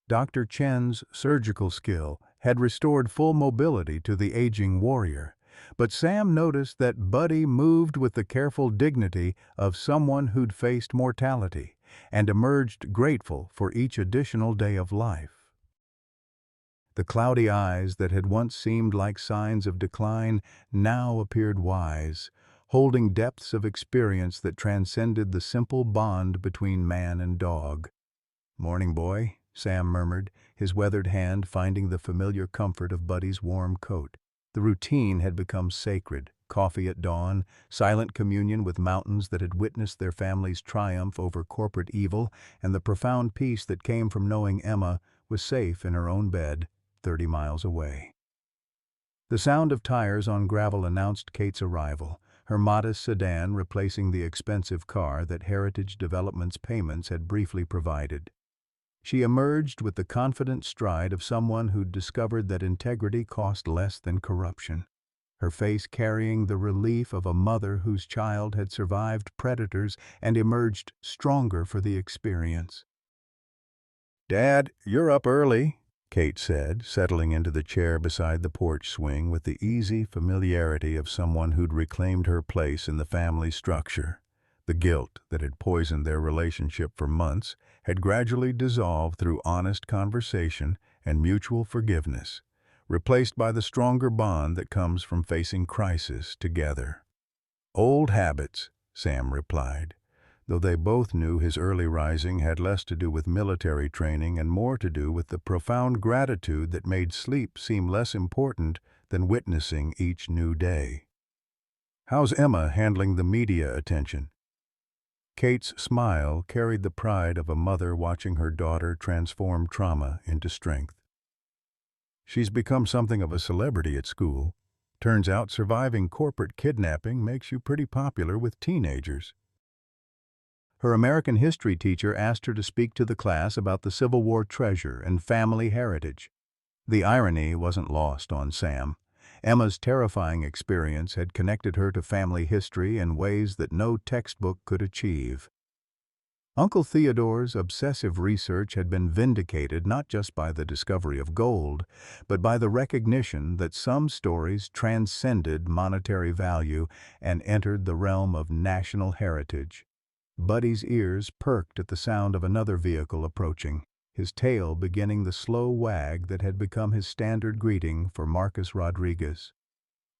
Speaker 1: Dr. Chen's surgical skill had restored full mobility to the aging warrior, but Sam noticed that Buddy moved with the careful dignity of someone who'd faced mortality and emerged grateful for each additional day of life. The cloudy eyes that had once seemed like signs of decline now appeared wise, holding depths of experience that transcended the simple bond between man and dog. "Morning, boy," Sam murmured, his weathered hand finding the familiar comfort of Buddy's warm coat. The routine had become sacred: coffee at dawn, silent communion with mountains that had witnessed their family's triumph over corporate evil, and the profound peace that came from knowing Emma was safe in her own bed, 30 miles away. The sound of tires on gravel announced Kate's arrival, her modest sedan replacing the expensive car that Heritage Development's payments had briefly provided. She emerged with the confident stride of someone who'd discovered that integrity cost less than corruption, her face carrying the relief of a mother whose child had survived predators and emerged stronger for the experience. "Dad, you're up early," Kate said, settling into the chair beside the porch swing with the easy familiarity of someone who'd reclaimed her place in the family structure. The guilt that had poisoned their relationship for months had gradually dissolved through honest conversation and mutual forgiveness, replaced by the stronger bond that comes from facing crisis together. "Old habits," Sam replied, though they both knew his early rising had less to do with military training and more to do with the profound gratitude that made sleep seem less important than witnessing each new day. "How's Emma handling the media attention?" Kate's smile carried the pride of a mother watching her daughter transform trauma into strength. "She's become something of a celebrity at school. Turns out surviving corporate kidnapping makes you pretty popular with teenagers." Her American history teacher asked her to speak to the class about the Civil War treasure and family heritage. The irony wasn't lost on Sam. Emma's terrifying experience had connected her to family history in ways that no textbook could achieve. Uncle Theodore's obsessive research had been vindicated not just by the discovery of gold, but by the recognition that some stories transcended monetary value and entered the realm of national heritage. Buddy's ears perked at the sound of another vehicle approaching, his tail beginning the slow wag that had become his standard greeting for Marcus Rodriguez.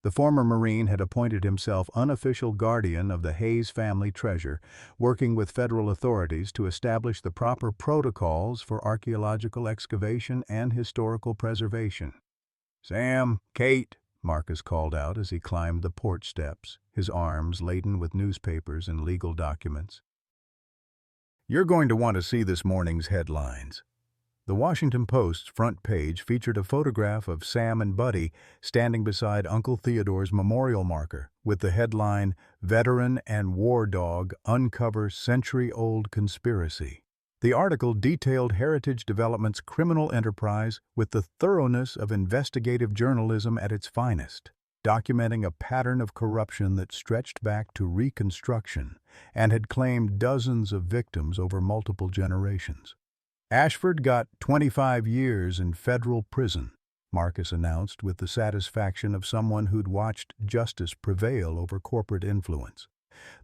Speaker 1: The former Marine had appointed himself unofficial guardian of the Hayes family treasure, working with federal authorities to establish the proper protocols for archaeological excavation and historical preservation. "Sam, Kate," Marcus called out as he climbed the porch steps, his arms laden with newspapers and legal documents. You're going to want to see this morning's headlines. The Washington Post's front page featured a photograph of Sam and Buddy standing beside Uncle Theodore's memorial marker with the headline, "Veteran and War Dog Uncover Century-Old Conspiracy." The article detailed Heritage Development's criminal enterprise with the thoroughness of investigative journalism at its finest, documenting a pattern of corruption that stretched back to Reconstruction and had claimed dozens of victims over multiple generations. Ashford got 25 years in federal prison, Marcus announced with the satisfaction of someone who'd watched justice prevail over corporate influence.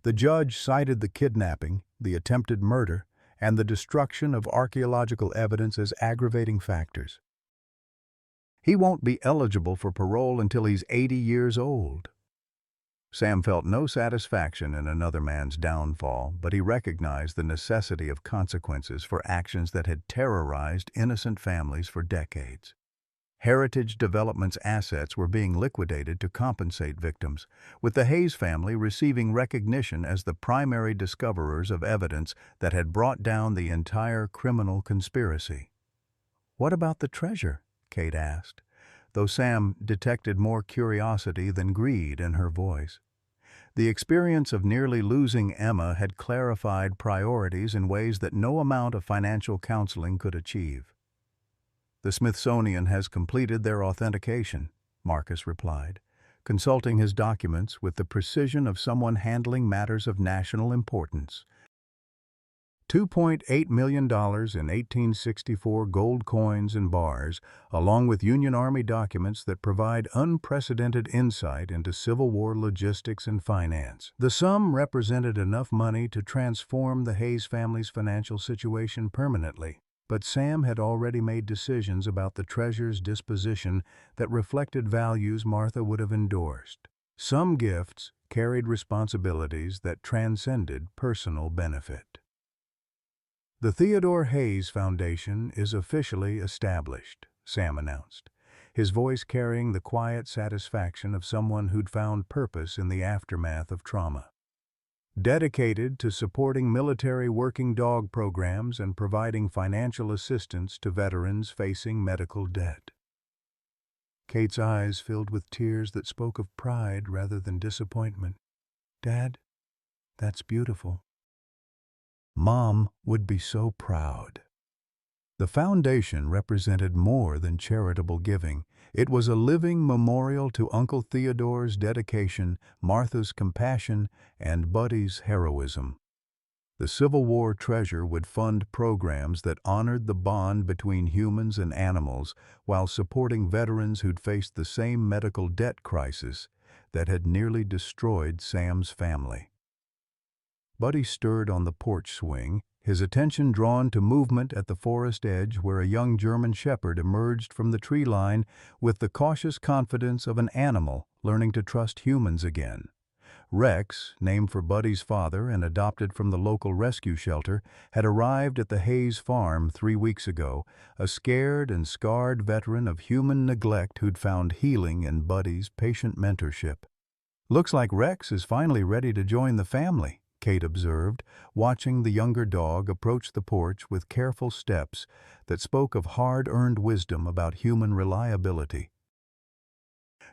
Speaker 1: The judge cited the kidnapping, the attempted murder, and the destruction of archaeological evidence as aggravating factors. He won't be eligible for parole until he's 80 years old. Sam felt no satisfaction in another man's downfall, but he recognized the necessity of consequences for actions that had terrorized innocent families for decades. Heritage Development's assets were being liquidated to compensate victims, with the Hayes family receiving recognition as the primary discoverers of evidence that had brought down the entire criminal conspiracy. "What about the treasure?" Kate asked, though Sam detected more curiosity than greed in her voice. The experience of nearly losing Emma had clarified priorities in ways that no amount of financial counseling could achieve. "The Smithsonian has completed their authentication," Marcus replied, consulting his documents with the precision of someone handling matters of national importance. $2.8 million in 1864 gold coins and bars, along with Union Army documents that provide unprecedented insight into Civil War logistics and finance. The sum represented enough money to transform the Hayes family's financial situation permanently, but Sam had already made decisions about the treasure's disposition that reflected values Martha would have endorsed. Some gifts carried responsibilities that transcended personal benefit. "The Theodore Hayes Foundation is officially established," Sam announced, his voice carrying the quiet satisfaction of someone who'd found purpose in the aftermath of trauma. "Dedicated to supporting military working dog programs and providing financial assistance to veterans facing medical debt." Kate's eyes filled with tears that spoke of pride rather than disappointment. "Dad, that's beautiful. Mom would be so proud." The foundation represented more than charitable giving. It was a living memorial to Uncle Theodore's dedication, Martha's compassion, and Buddy's heroism. The Civil War treasure would fund programs that honored the bond between humans and animals while supporting veterans who'd faced the same medical debt crisis that had nearly destroyed Sam's family. Buddy stirred on the porch swing, his attention drawn to movement at the forest edge where a young German shepherd emerged from the tree line with the cautious confidence of an animal learning to trust humans again. Rex, named for Buddy's father and adopted from the local rescue shelter, had arrived at the Hayes farm 3 weeks ago, a scared and scarred veteran of human neglect who'd found healing in Buddy's patient mentorship. "Looks like Rex is finally ready to join the family," Kate observed, watching the younger dog approach the porch with careful steps that spoke of hard-earned wisdom about human reliability.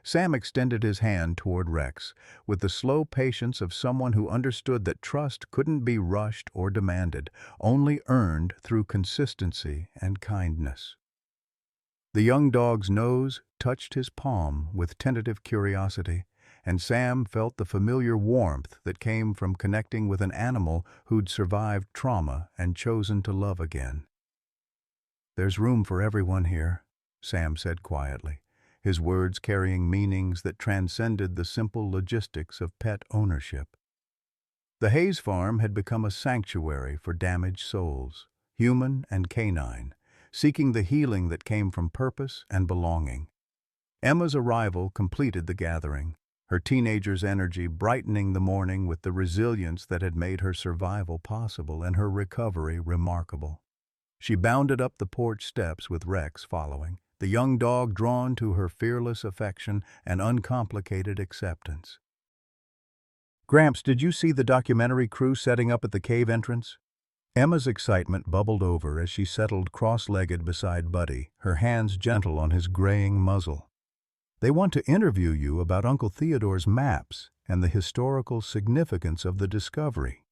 Speaker 1: Sam extended his hand toward Rex, with the slow patience of someone who understood that trust couldn't be rushed or demanded, only earned through consistency and kindness. The young dog's nose touched his palm with tentative curiosity, and Sam felt the familiar warmth that came from connecting with an animal who'd survived trauma and chosen to love again. "There's room for everyone here," Sam said quietly, his words carrying meanings that transcended the simple logistics of pet ownership. The Hayes farm had become a sanctuary for damaged souls, human and canine, seeking the healing that came from purpose and belonging. Emma's arrival completed the gathering, her teenager's energy brightening the morning with the resilience that had made her survival possible and her recovery remarkable. She bounded up the porch steps with Rex following, the young dog drawn to her fearless affection and uncomplicated acceptance. "Gramps, did you see the documentary crew setting up at the cave entrance?" Emma's excitement bubbled over as she settled cross-legged beside Buddy, her hands gentle on his graying muzzle. "They want to interview you about Uncle Theodore's maps and the historical significance of the discovery."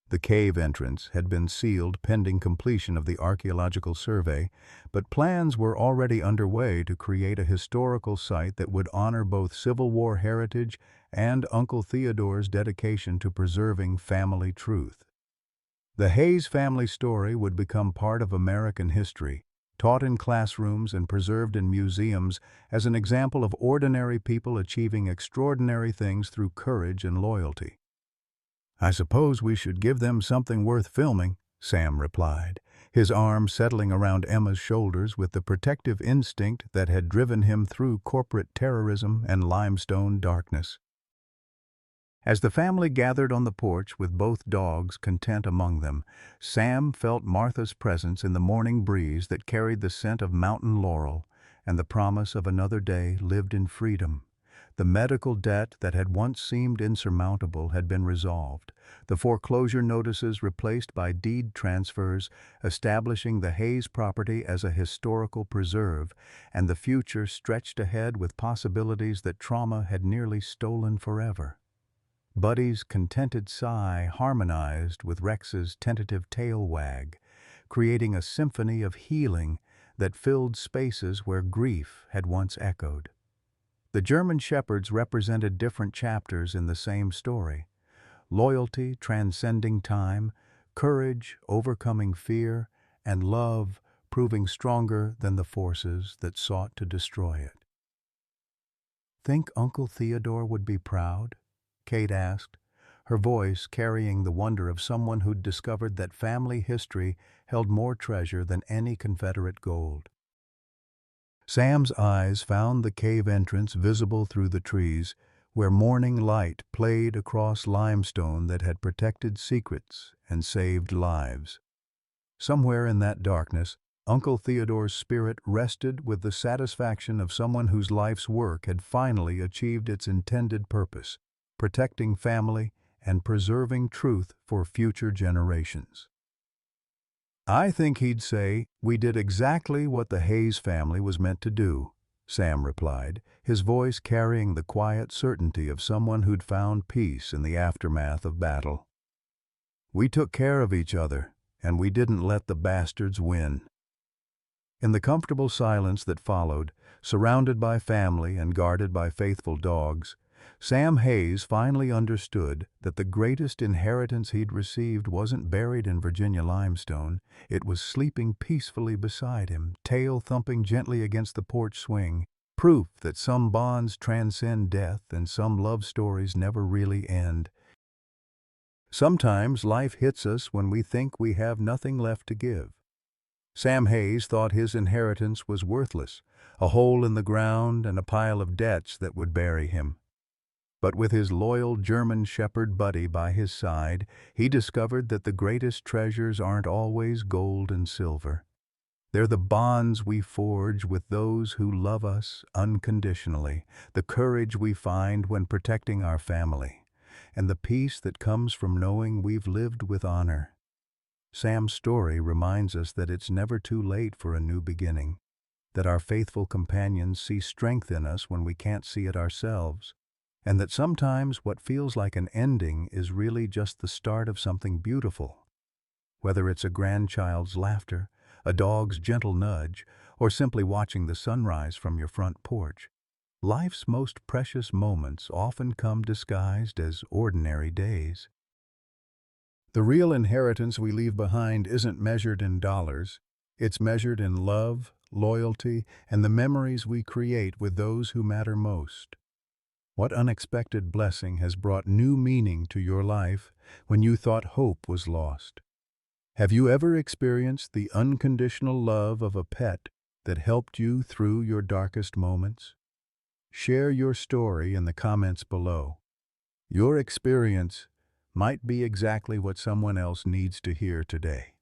Speaker 1: The cave entrance had been sealed pending completion of the archaeological survey, but plans were already underway to create a historical site that would honor both Civil War heritage and Uncle Theodore's dedication to preserving family truth. The Hayes family story would become part of American history, taught in classrooms and preserved in museums as an example of ordinary people achieving extraordinary things through courage and loyalty. "I suppose we should give them something worth filming," Sam replied, his arm settling around Emma's shoulders with the protective instinct that had driven him through corporate terrorism and limestone darkness. As the family gathered on the porch with both dogs content among them, Sam felt Martha's presence in the morning breeze that carried the scent of mountain laurel and the promise of another day lived in freedom. The medical debt that had once seemed insurmountable had been resolved, the foreclosure notices replaced by deed transfers, establishing the Hayes property as a historical preserve, and the future stretched ahead with possibilities that trauma had nearly stolen forever. Buddy's contented sigh harmonized with Rex's tentative tail wag, creating a symphony of healing that filled spaces where grief had once echoed. The German shepherds represented different chapters in the same story: loyalty transcending time, courage overcoming fear, and love proving stronger than the forces that sought to destroy it. "Think Uncle Theodore would be proud?" Kate asked, her voice carrying the wonder of someone who'd discovered that family history held more treasure than any Confederate gold. Sam's eyes found the cave entrance visible through the trees, where morning light played across limestone that had protected secrets and saved lives. Somewhere in that darkness, Uncle Theodore's spirit rested with the satisfaction of someone whose life's work had finally achieved its intended purpose: protecting family and preserving truth for future generations. "I think he'd say, 'We did exactly what the Hayes family was meant to do,'" Sam replied, his voice carrying the quiet certainty of someone who'd found peace in the aftermath of battle. "We took care of each other, and we didn't let the bastards win." In the comfortable silence that followed, surrounded by family and guarded by faithful dogs, Sam Hayes finally understood that the greatest inheritance he'd received wasn't buried in Virginia limestone. It was sleeping peacefully beside him, tail thumping gently against the porch swing, proof that some bonds transcend death and some love stories never really end. Sometimes life hits us when we think we have nothing left to give. Sam Hayes thought his inheritance was worthless, a hole in the ground and a pile of debts that would bury him. But with his loyal German shepherd Buddy by his side, he discovered that the greatest treasures aren't always gold and silver. They're the bonds we forge with those who love us unconditionally, the courage we find when protecting our family, and the peace that comes from knowing we've lived with honor. Sam's story reminds us that it's never too late for a new beginning, that our faithful companions see strength in us when we can't see it ourselves, and that sometimes what feels like an ending is really just the start of something beautiful. Whether it's a grandchild's laughter, a dog's gentle nudge, or simply watching the sunrise from your front porch, life's most precious moments often come disguised as ordinary days. The real inheritance we leave behind isn't measured in dollars. It's measured in love, loyalty, and the memories we create with those who matter most. What unexpected blessing has brought new meaning to your life when you thought hope was lost? Have you ever experienced the unconditional love of a pet that helped you through your darkest moments? Share your story in the comments below. Your experience might be exactly what someone else needs to hear today.